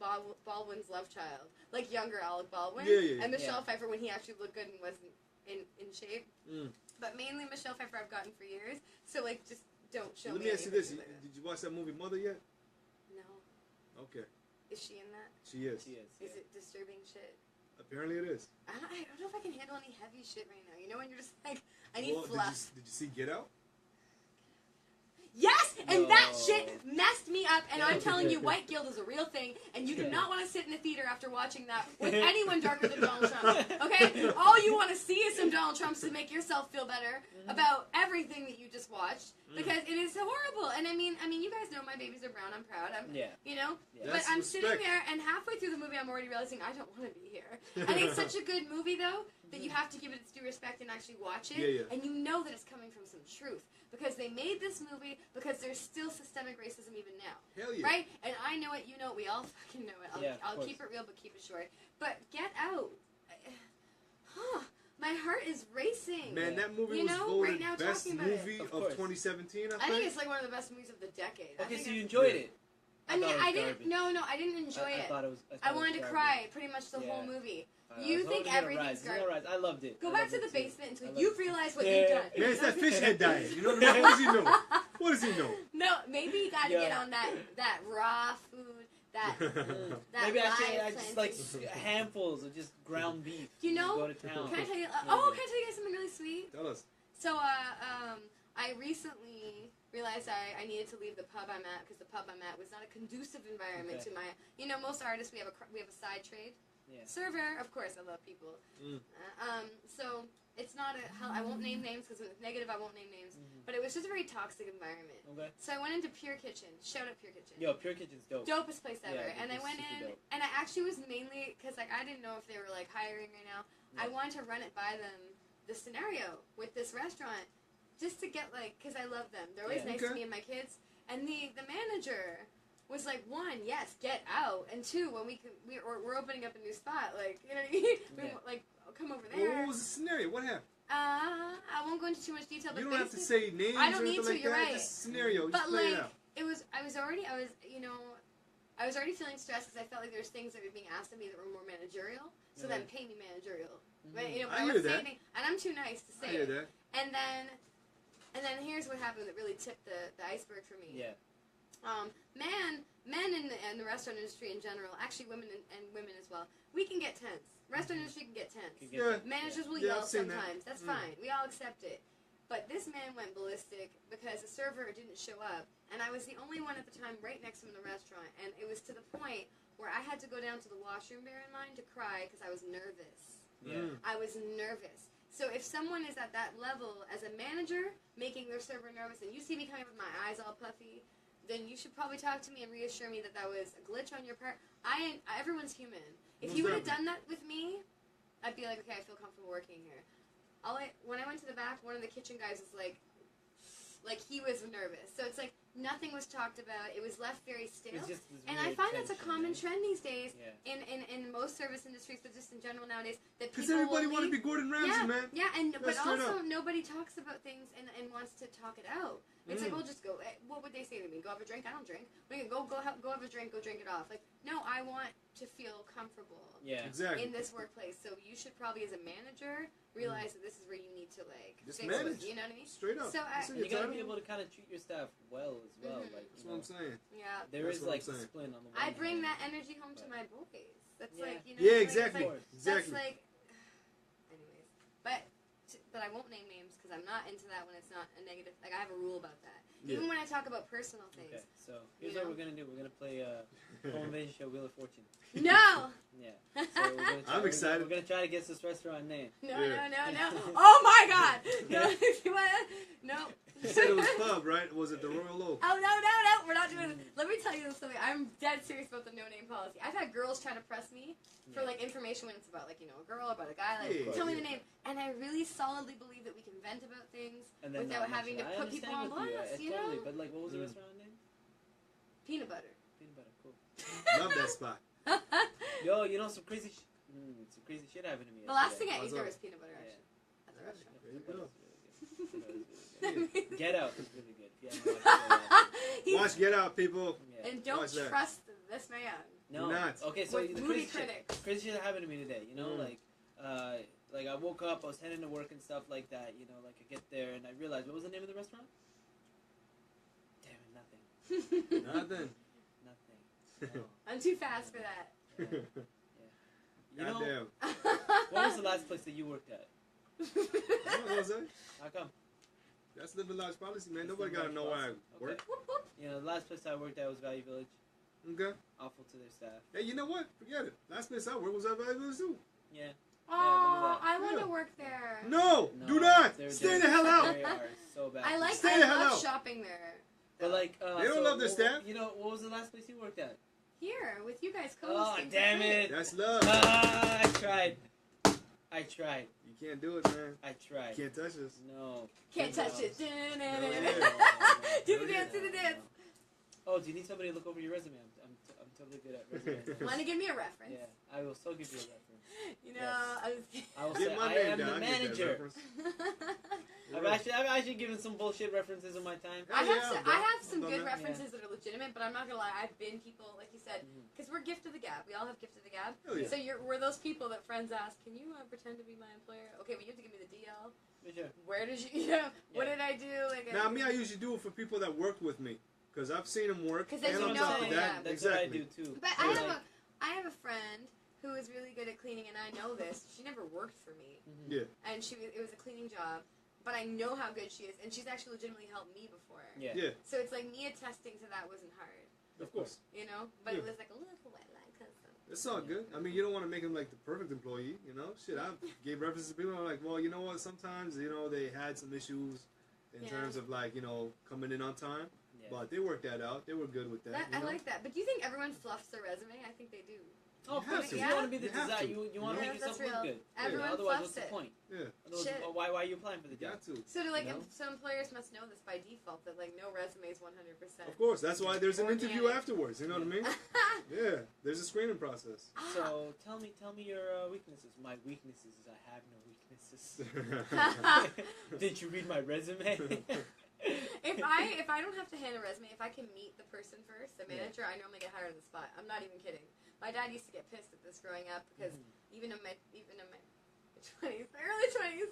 Baldwin's love child, like younger Alec Baldwin, Yeah. and Michelle Pfeiffer when he actually looked good and wasn't in shape. Mm. But mainly Michelle Pfeiffer I've gotten for years. So like just don't show Let me. me ask you this. anything like Did you watch that movie Mother yet? that. No. Okay. Is she in that? She is. She is. Is it disturbing shit? Apparently it is. I don't know if I can handle any heavy shit right now. You know when you're just like, I need Well, fluff. did you see Get Out? Yes, and that No. shit messed me up. And Yeah. I'm telling you, white guilt is a real thing, and you do not want to sit in the theater after watching that with anyone darker than Donald Trump. Okay, all you want to see is some Donald Trumps to make yourself feel better about everything that you just watched because it is horrible. And I mean, you guys know my babies are brown. I'm proud. You know. Yeah. But That's I'm respect. sitting there, and halfway through the movie, I'm already realizing I don't want to be here. And it's such a good movie, though, that you have to give it its due respect and actually watch it. Yeah. And you know that it's coming from some truth. Because they made this movie because there's still systemic racism even now. Hell yeah. Right? And I know it, you know it, we all fucking know it. Yeah, of I'll course. keep it real, but keep it short. But Get Out. My heart is racing. Man, that movie You was know, voted right now best talking about it. movie Of of course. 2017, I think it's like one of the best movies of the decade. I Okay, think so you it's- enjoyed it. I mean, thought it was I didn't. garbage. No, I didn't enjoy I it. thought it was. I wanted to garbage. cry pretty much the Yeah. whole movie. I You was think hoping it'd everything's rise. It's gonna garbage. rise. I loved it. Go I back loved to it the too. basement I until loved you it. realize what Yeah. you've done. Man, it's that fish head diet. You know what I mean? What does he know? What does he know? No, maybe you gotta Yeah. get on that raw food, that Maybe I live just like plenty. handfuls of just ground beef. You know, Go to town. Can I tell you? Really Oh, good. can I tell you guys something really sweet? Tell us. So, I recently realized I needed to leave the pub I'm at because the pub I'm at was not a conducive environment Okay. to my. You know, most artists we have a side trade. Yeah. Server, of course, I love people. Mm. So it's not a hell. I won't name names because when it's negative, I won't name names. Mhm. But it was just a very toxic environment. Okay. So I went into Pure Kitchen. Shout out Pure Kitchen. Yo, Pure Kitchen's dope. Dopest place ever. Yeah, And I it's went super in, dope. and I actually was mainly because like I didn't know if they were like hiring right now. I Yeah. wanted to run it by them, the scenario with this restaurant, just to get like because I love them. They're always Yeah. nice Okay. to me and my kids. And the manager was like, one, yes, get out, and two, when we're opening up a new spot, like you know what I mean? Yeah. Like come over Well, there. what was the scenario? What happened? I won't go into too much detail. But You don't have to basically- say names I don't or need anything to, like you're that. right. Just scenario. Just But play like it out. I was already feeling stressed because I felt like there's things that were being asked of me that were more managerial. So then pay me managerial, right? You know, but I I hear wasn't that. saying anything, and I'm too nice to I say hear it. that. And then here's what happened that really tipped the iceberg for me. Yeah. Men in the restaurant industry in general, actually women and women as well, we can get tense. Restaurant industry can get tense. Can get Yeah. that. Managers will Yeah, yell I've seen that. sometimes. That's Mm. fine. We all accept it. But this man went ballistic because the server didn't show up, and I was the only one at the time right next to him in the restaurant, and it was to the point where I had to go down to the washroom there in line to cry because I was nervous. Yeah. Mm. I was nervous. So if someone is at that level as a manager, making their server nervous, and you see me coming up with my eyes all puffy, then you should probably talk to me and reassure me that that was a glitch on your part. Everyone's human. If Most you would have definitely. done that with me, I'd be like, okay, I feel comfortable working here. When I went to the back, one of the kitchen guys was like he was nervous. So it's like, Nothing was talked about. It was left very stale. It's just this And I weird find that's a tension, common right? trend these days Yeah. in most service industries, but just in general nowadays. That Because people everybody will want to leave. be Gordon Ramsay, Yeah, man. yeah, but That's straight also up. nobody talks about things and wants to talk it out. It's like, oh, just go. What would they say to me? Go have a drink? I don't drink. Go have a drink. Go drink it off. Like, no, I want to feel comfortable. Yeah. Exactly. In this workplace, so you should probably, as a manager, realize that this is where you need to Just fix manage. it, you know what I mean? Straight up. So That's I- what And you gotta you're be telling me. able to kind of treat your staff well as well. Mhm. Like, That's what I'm saying. Yeah. There That's is what I'm like saying. discipline on the one I bring hand. that energy home to my boys. That's Yeah. like, you know. Yeah, like, it's exactly. like- Exactly. That's like, anyways, but I won't name names because I'm not into that when it's not a negative. Like, I have a rule about that. Yeah. Even when I talk about personal things. Okay, so here's You what know? we're gonna do. We're gonna play Home Invaders show Wheel of Fortune. No. Yeah. So we're gonna I'm excited. We're gonna try to guess this restaurant name. No, Yeah. no. Oh my God! No, you wanna? No. You said it was pub, right? Was it the Royal Oak? Oh no! We're not doing this. Let me tell you something. I'm dead serious about the no name policy. I've had girls try to press me for Yeah. like information when it's about like, you know, a girl, about a guy. Like, Yeah, tell me yeah. the name. And I really solidly believe that we can vent about things And then without not having to mention it. I put people understand on with blast. I You totally. know, But like, what was the Mm. restaurant name? peanut butter. Peanut butter. Cool. Love that spot. Yo, you know some crazy shit happened to me. The last thing yesterday. I ate What's there up? was peanut butter. Yeah. Actually, at the restaurant. There you Peanut go. butter was really good. Peanut butter was really good. Amazing. Get Out is really good. If you haven't watched Get Out. He's- Watch Get Out, people. Yeah. And don't Watch that. trust this man. No. Do not. Okay, so With the movie crazy shit, critics. crazy shit that happened to me today. You know, Mm. like I woke up, I was heading to work and stuff like that. You know, like I get there and I realized what was the name of the restaurant? Damn it, nothing. Nothing. Nothing. No. I'm too fast for that. Yeah. You know, Goddamn. what was the last place that you worked at? What was that? How come? That's living large policy, man. That's Nobody living gotta large know where I policy. Okay. work. Whoop, whoop. You know, the last place I worked at was Value Village. Okay. Awful to their staff. Hey, you know what? Forget it. Last place I worked was at Value Village too. Yeah. Oh, that. I want Yeah. to work there. No, do not. they're- Stay they're- the hell out. They are so bad. I Stay the hell love out. shopping there. But like, They don't love their staff. You know, what was the last place you worked at? Here with you guys Oh, co-hosting. damn it! That's love. Ah, I tried. You can't do it, man. I tried. You can't touch us. No. Can't touch it. yeah. Do the dance, do the dance. Oh, do you need somebody to look over your resume? I'm totally good at resumes. Want to give me a reference? Yeah, I will so give you a reference. You know, I was. I will Get say my I name am down. the I get that manager. reference. I've actually given some bullshit references in my time. I Yeah, have bro. I have some Done good that. references that are legitimate, but I'm not gonna lie. I've been people like you said, Mhm. because we're gift of the gab. We all have gift of the gab. Hell yeah. So we're those people that friends ask, "Can you pretend to be my employer?" Okay, but you have to give me the DL. For sure. Where did you? You know, what Yeah. did I do? Like, Now, me, I usually do it for people that worked with me. Because I've seen them work. 'Cause then and you on know, top of that, yeah. That's exactly. what I do too. But Yeah. I have a friend who is really good at cleaning, and I know this. She never worked for me, Mhm. Yeah. and it was a cleaning job. But I know how good she is, and she's actually legitimately helped me before. Yeah. Yeah, So it's like me attesting to that wasn't hard, of course. you know. But it Yeah. was like a little wet like custom. It's all good. I mean, you don't want to make him like the perfect employee, you know? Shit, I gave references to people. I'm like, well, you know what? Sometimes, you know, they had some issues in Yeah. terms of like, you know, coming in on time. Yeah. But they worked that out. They were good with that. That, you I know? like that. But do you think everyone fluffs their resume? I think they do. Oh, of You have course. to. You Yeah. want to be the You have design. to. You want to Yeah, make yourself that's look real. good. Everyone Otherwise, fluffs what's the it. point? Yeah, Otherwise, Shit. why are you applying for the you job? got to. So do like No. some employers must know this by default that like no resume is 100%. Of course. That's why there's an interview Organic. afterwards. You know what I mean? Yeah. There's a screening process. So tell me your weaknesses. My weaknesses is I have no weaknesses. Did you read my resume? If I don't have to hand a resume, if I can meet the person first, the Yeah. manager, I normally get hired on the spot. I'm not even kidding. My dad used to get pissed at this growing up because even in my 20s, my early 20s.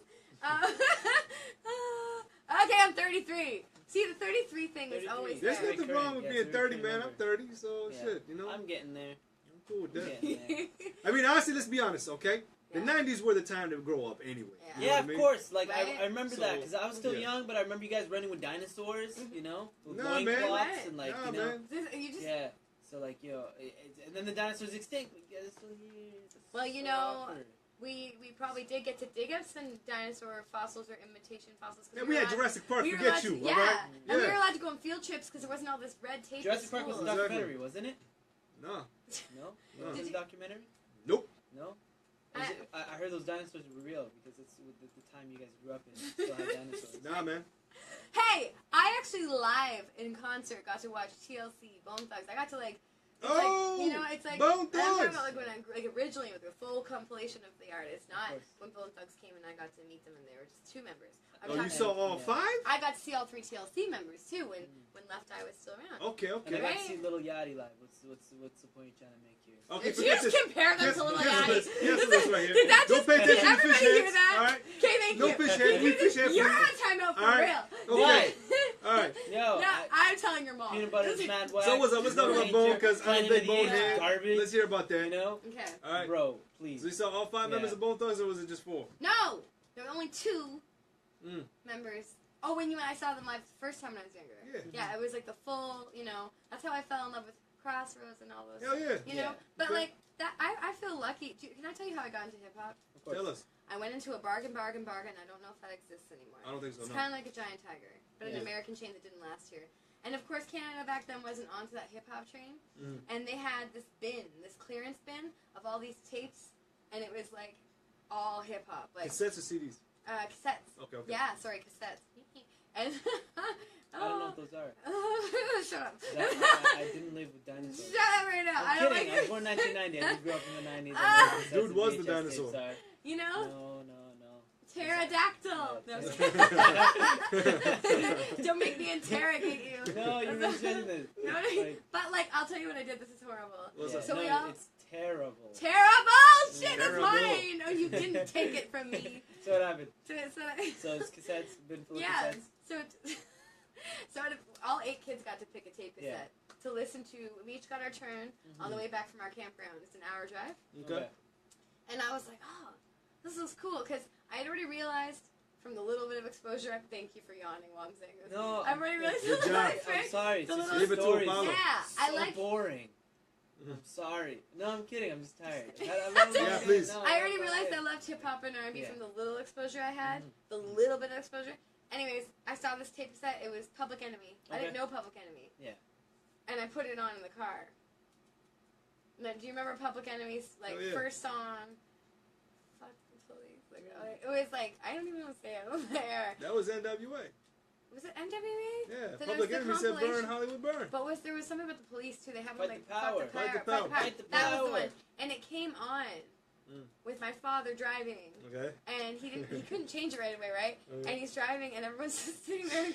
Okay, I'm 33. See, the 33 thing is 33. always There's there. nothing Recurring, wrong with yes, being 30, recurring man. I'm number. 30, so Yeah. shit, you know? I'm getting there. I'm cool with that. Yeah. I mean, honestly, let's be honest, okay? The Yeah. 90s were the time to grow up anyway. Yeah. You know Yeah, what of I mean? course. Like Right? I remember So, that because I was still yeah. young, but I remember you guys running with dinosaurs. Mhm. You know, with Nah, man. loincloths Right. and like Nah, you know. man. You just Yeah. So like and then the dinosaurs extinct. But you guys are still here. It's Well, you so know, awkward. we probably did get to dig up some dinosaur fossils or imitation fossils. 'cause Yeah, we had allowed- Jurassic Park, we were forget allowed you, to, yeah, alright? and we were allowed to go on field trips because there wasn't all this red tape. Jurassic at Park was a school. Exactly. documentary, wasn't it? No. No, No. it was Did a you- documentary. Nope. No. I- I heard those dinosaurs were real because it's with the time you guys grew up in. Still had dinosaurs. Nah, man. Hey, I actually live in concert got to watch TLC, Bone Thugs. I got to like. It's Oh, like, you know, it's like Bone I'm talking Thugs. about like when I like originally with the full compilation of the artists, not course. when Bone Thugs came and I got to meet them and they were just 2 members. I'm Oh, you talking- saw all 5? I got to see all 3 TLC members too when Left Eye was still around. Okay, And I okay. got to Right. see Little Yachty live. What's the point you're trying to make here? Okay, Did you forget just this. compare them to Little Yachty? Yes, this right here. Did that Don't just, pay did attention to everybody fish hear heads. that? All right. Okay, thank No you. fish head. We fish head. You're on timeout for All right. real. Okay. All right. Yo, No, I'm telling your mom. peanut butter is mad whack. So what's up? Let's talk about Bone because I'm a big Bone head. Garbage. Let's hear about that. You know, Okay. All right. bro, please. So you saw all 5 members Yeah. of Bone Thugs, or was it just 4? No, there were only 2 Mm. members. Oh, when I saw them live the first time when I was younger. Yeah. Yeah, it was like the full, you know, that's how I fell in love with Crossroads and all those. Hell yeah. You know, Yeah. but Okay. like that, I feel lucky. Can I tell you how I got into hip hop? Of course. Tell us. I went into a bargain. I don't know if that exists anymore. I don't think so. It's No. kind of like a Giant Tiger, but Yeah. an American chain that didn't last here. And of course, Canada back then wasn't onto that hip hop train, Mm. and they had this bin, this clearance bin of all these tapes, and it was like all hip hop, like Cassettes or CDs? cassettes. Okay, okay. Yeah, sorry, cassettes. And I don't know what those are. Shut up. I didn't live with dinosaurs. Shut up right now. I I'm don't kidding. like I was born 1990. I did grow up in the 90s. Ah. Dude was the dinosaur. You know, No. pterodactyl. Yeah, No, don't make me interrogate you. No, you mentioned it. You know what I mean? But like, I'll tell you what I did. This is horrible. What's Yeah, up? So no, we all- it's terrible. Terrible shit. That's Terrible. mine. No, you didn't take it from me. So what happened? So So it's cassettes, bin full of yeah. cassettes. So all 8 kids got to pick a tape cassette to listen to. We each got our turn on the way back from our campground. It's an hour drive. Okay. And I was like, oh, this is cool, because I had already realized from the little bit of exposure, thank you for yawning while I'm saying this. No, I've already realized Good the job. little I'm experience. sorry. It's The just little- Leave it to stories. Apollo. Yeah, So I like. boring. Mhm. I'm sorry. No, I'm kidding. I'm just tired. Yeah, please. I already realized I loved hip hop and R&B Yeah. from the little exposure I had, the little bit of exposure. Anyways, I saw this tape cassette. It was Public Enemy. I didn't Okay. know Public Enemy. Yeah. And I put it on in the car. Now, do you remember Public Enemy's like Oh, yeah. first song? Fuck the police. Like, it was like I don't even want to say it on there. That was NWA. Was it NWA? Yeah. Then Public there's the Enemy said burn compilation. Hollywood burn. But there was something about the police too. They have Fight one like the power. Fight the power. Fight the That was the power. one. And it came on with my father driving. Okay. And he couldn't change it right away, right? Okay. And he's driving, and everyone's just sitting there in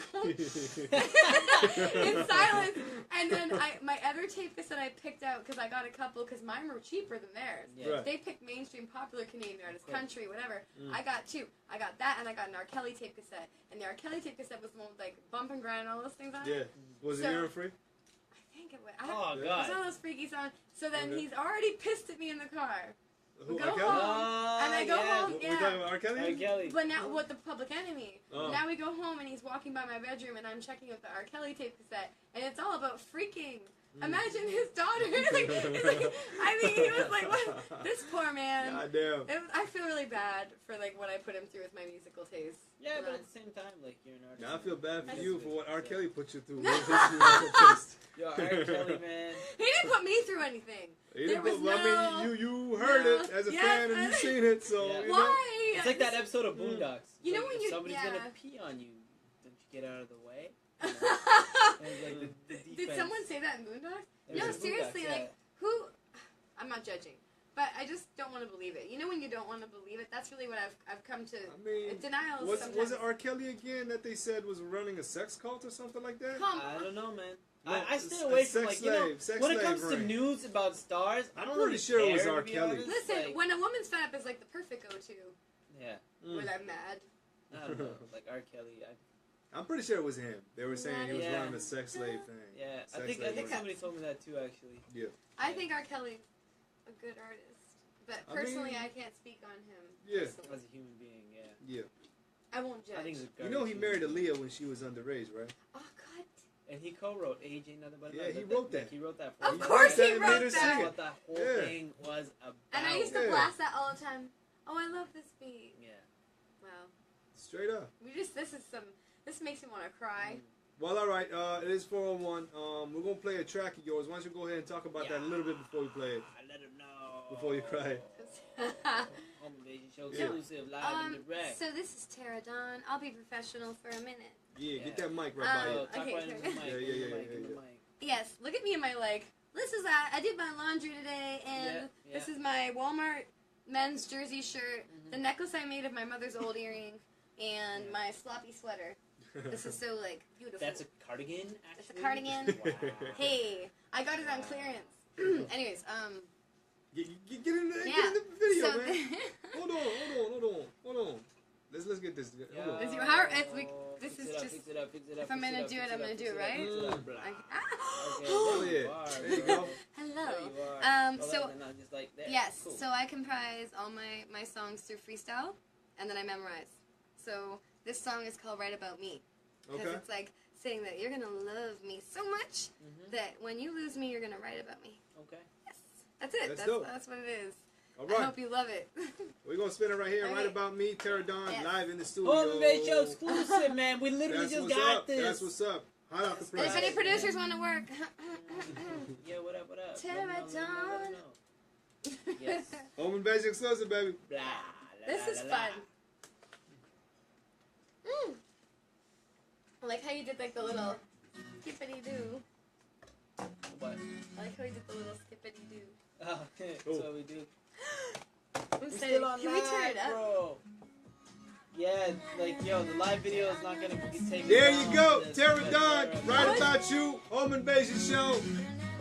silence. And then my other tape cassette I picked out because I got a couple because mine were cheaper than theirs. Yeah. Right. They picked mainstream, popular Canadian artists, Of course. country, whatever. Mm. I got 2. I got that, and I got an R. Kelly tape cassette. And the R. Kelly tape cassette was the one with like bump and grind and all those things on Yeah. it. Was it So- urine free? I think it was. Oh It was one God. of those freaky songs. So then Okay. he's already pissed at me in the car. Who, Go R. Kelly? home. And I go home. We talking about R. Kelly? R. Kelly. But now, what the Public Enemy? Oh. Now we go home and he's walking by my bedroom and I'm checking out the R. Kelly tape cassette and it's all about freaking. Imagine his daughter. I mean, he was like, what? This poor man. God damn. I feel really bad for like what I put him through with my musical taste. Yeah, but at the same time, like you're an artist. Now I feel bad for That's you for what R. Kelly put you through. No. With his musical taste. Yo, R. Kelly, man. He didn't put me through anything. He There didn't was put- I mean, you heard it as a Yes, fan and you seen it, so Yeah. you know. Why? It's like that episode of Boondocks. You know Like, when if you- somebody's yeah. gonna pee on you, don't you get out of the way? And like the Did defense. someone say that in Boondocks? It was No, in Boondocks, seriously, yeah. like, who... I'm not judging, but I just don't want to believe it. You know when you don't want to believe it? That's really what I've come to... I mean, denial was sometimes. it R. Kelly again that they said was running a sex cult or something like that? Come I don't know, man. No, I stay it's away a from sex like, you know, slave, sex when it slave comes to ring. news about stars, I don't pretty really sure it care, was to R. be Kelly. honest. Listen, Like, when a woman's fed up is like the perfect go-to yeah, when I'm mad. I don't know, like R. Kelly. I'm pretty sure it was him. They were saying he was Yeah. running a sex slave thing. Yeah, I Sex think slave ring. somebody told me that too, actually. Yeah. I think R. Kelly's a good artist, but I personally, mean- I can't speak on him. Yeah. personally. As a human being, yeah. Yeah. I won't judge. I think he's a You know he garbage married human. Aaliyah when she was underage, right? Oh God! And he co-wrote Age Ain't Nothing But a Yeah, Number. he wrote Like, that. he wrote that for Of her. course he and made wrote her that. sing That's it. what that whole Yeah. thing was about. And I used to Yeah. blast that all the time. Oh, I love this beat. Yeah. Wow. Straight up. This makes me want to cry. Well, all right. It is 4:01. We're gonna play a track of yours. Why don't you go ahead and talk about that a little bit before we play it? Let him know. Before you cry. Home Invasion Show. Show exclusive, live and direct. So this is Tara Dawn. I'll be professional for a minute. Yeah, get that mic right by you. Talk right into the mic. Yeah. Yes, look at me in my this is I did my laundry today, and this is my Walmart men's jersey shirt, the necklace I made of my mother's old earring, and my sloppy sweater. This is so beautiful. That's a cardigan, actually? It's a cardigan. Wow. Hey, I got it on clearance. Anyways, Get in the video, man. Hold on. Let's get this. Hold on. This is just. Fix it up. If I'm gonna do it, I'm gonna do it right. Oh yeah, there you go. Hello. So just like that. Yes. Cool. So I comprise all my songs through freestyle, and then I memorize. So this song is called "Write About Me," because it's saying that you're gonna love me so much that when you lose me, you're gonna write about me. Okay. Yes. That's it. That's what it is. All right. I hope you love it. We're going to spin it right here. Right About Me, Tara Dawn, live in the studio. Home Invaders show exclusive, man. We literally just got this. That's what's up. Hot off the press. If any producers want to work. Yeah, what up? Tara Dawn. Yes. Home Invaders exclusive, baby. Blah, This is fun. I like how you did the little skippity-doo. What? I like how you did the little skippity-doo. Oh, that's what we do. I'm We're saying, still on can live, we turn it up? bro. Yeah, the live video is not gonna be taken. There you go, Tara Dawn, Right About You, Home Invasion show,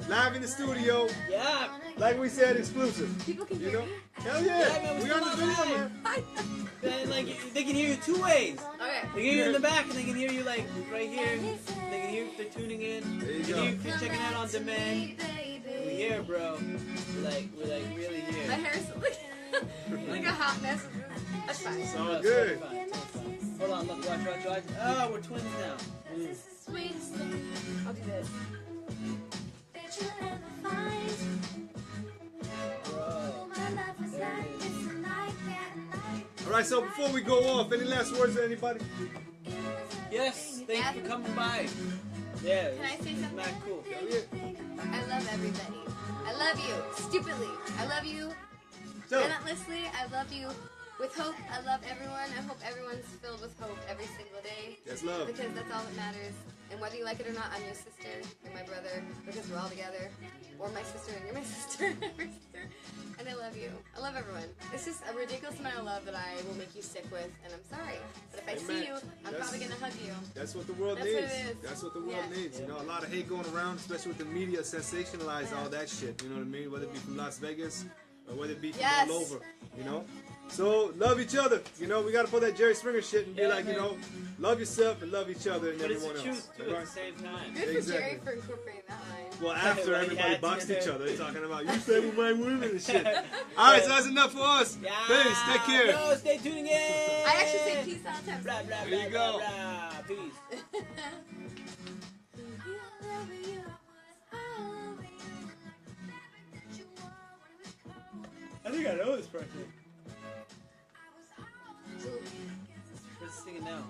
live in the studio. Yeah. Like we said, exclusive. People can hear me? Hell yeah, man, we on the video, man. Man, they can hear you two ways. Okay. They can hear you in the back, and they can hear you right here. They can hear you if they're tuning in. There you They can go. hear you if you're checking out on demand. We're here, bro. We're really here. My hair's like a hot mess. That's fine. It's all That's good. fine. Hold on, look, watch. Oh, we're twins now. I'll do this. All right, so before we go off, any last words to anybody? Yes, thanks for coming by. Yeah, Can I say something? Not cool. Hell yeah. I love everybody. I love you. Stupidly. I love you. So, Relentlessly. I love you. With hope. I love everyone. I hope everyone's filled with hope every single day. that's love. Because that's all that matters. And whether you like it or not, I'm your sister. You're my brother. Because we're all together. Or my sister and you're my sister. And I love you. I love everyone. It's just a ridiculous amount of love that I will make you sick with. And I'm sorry. But if I see you, I'm probably going to hug you. That's what the world That's needs. what it is. That's what the world needs. You know, a lot of hate going around, especially with the media sensationalize all that shit. You know what I mean? Whether it be from Las Vegas or whether it be from all over. You know? So, love each other. You know, we got to pull that Jerry Springer shit and be like, you know, love yourself and love each other and But it's everyone the else. truth, too, at the same time. Good for Exactly. Jerry for incorporating that line. Well, after Well, everybody yeah, boxed yeah. each other, they're talking about, you stay with my women and shit. All right, so that's enough for us. Yeah. Peace. Take care. Yo, stay tuning in. I actually say peace all the time. Blah, blah, There you blah, go. blah, blah. Peace. I think I know this person. Who's singing now?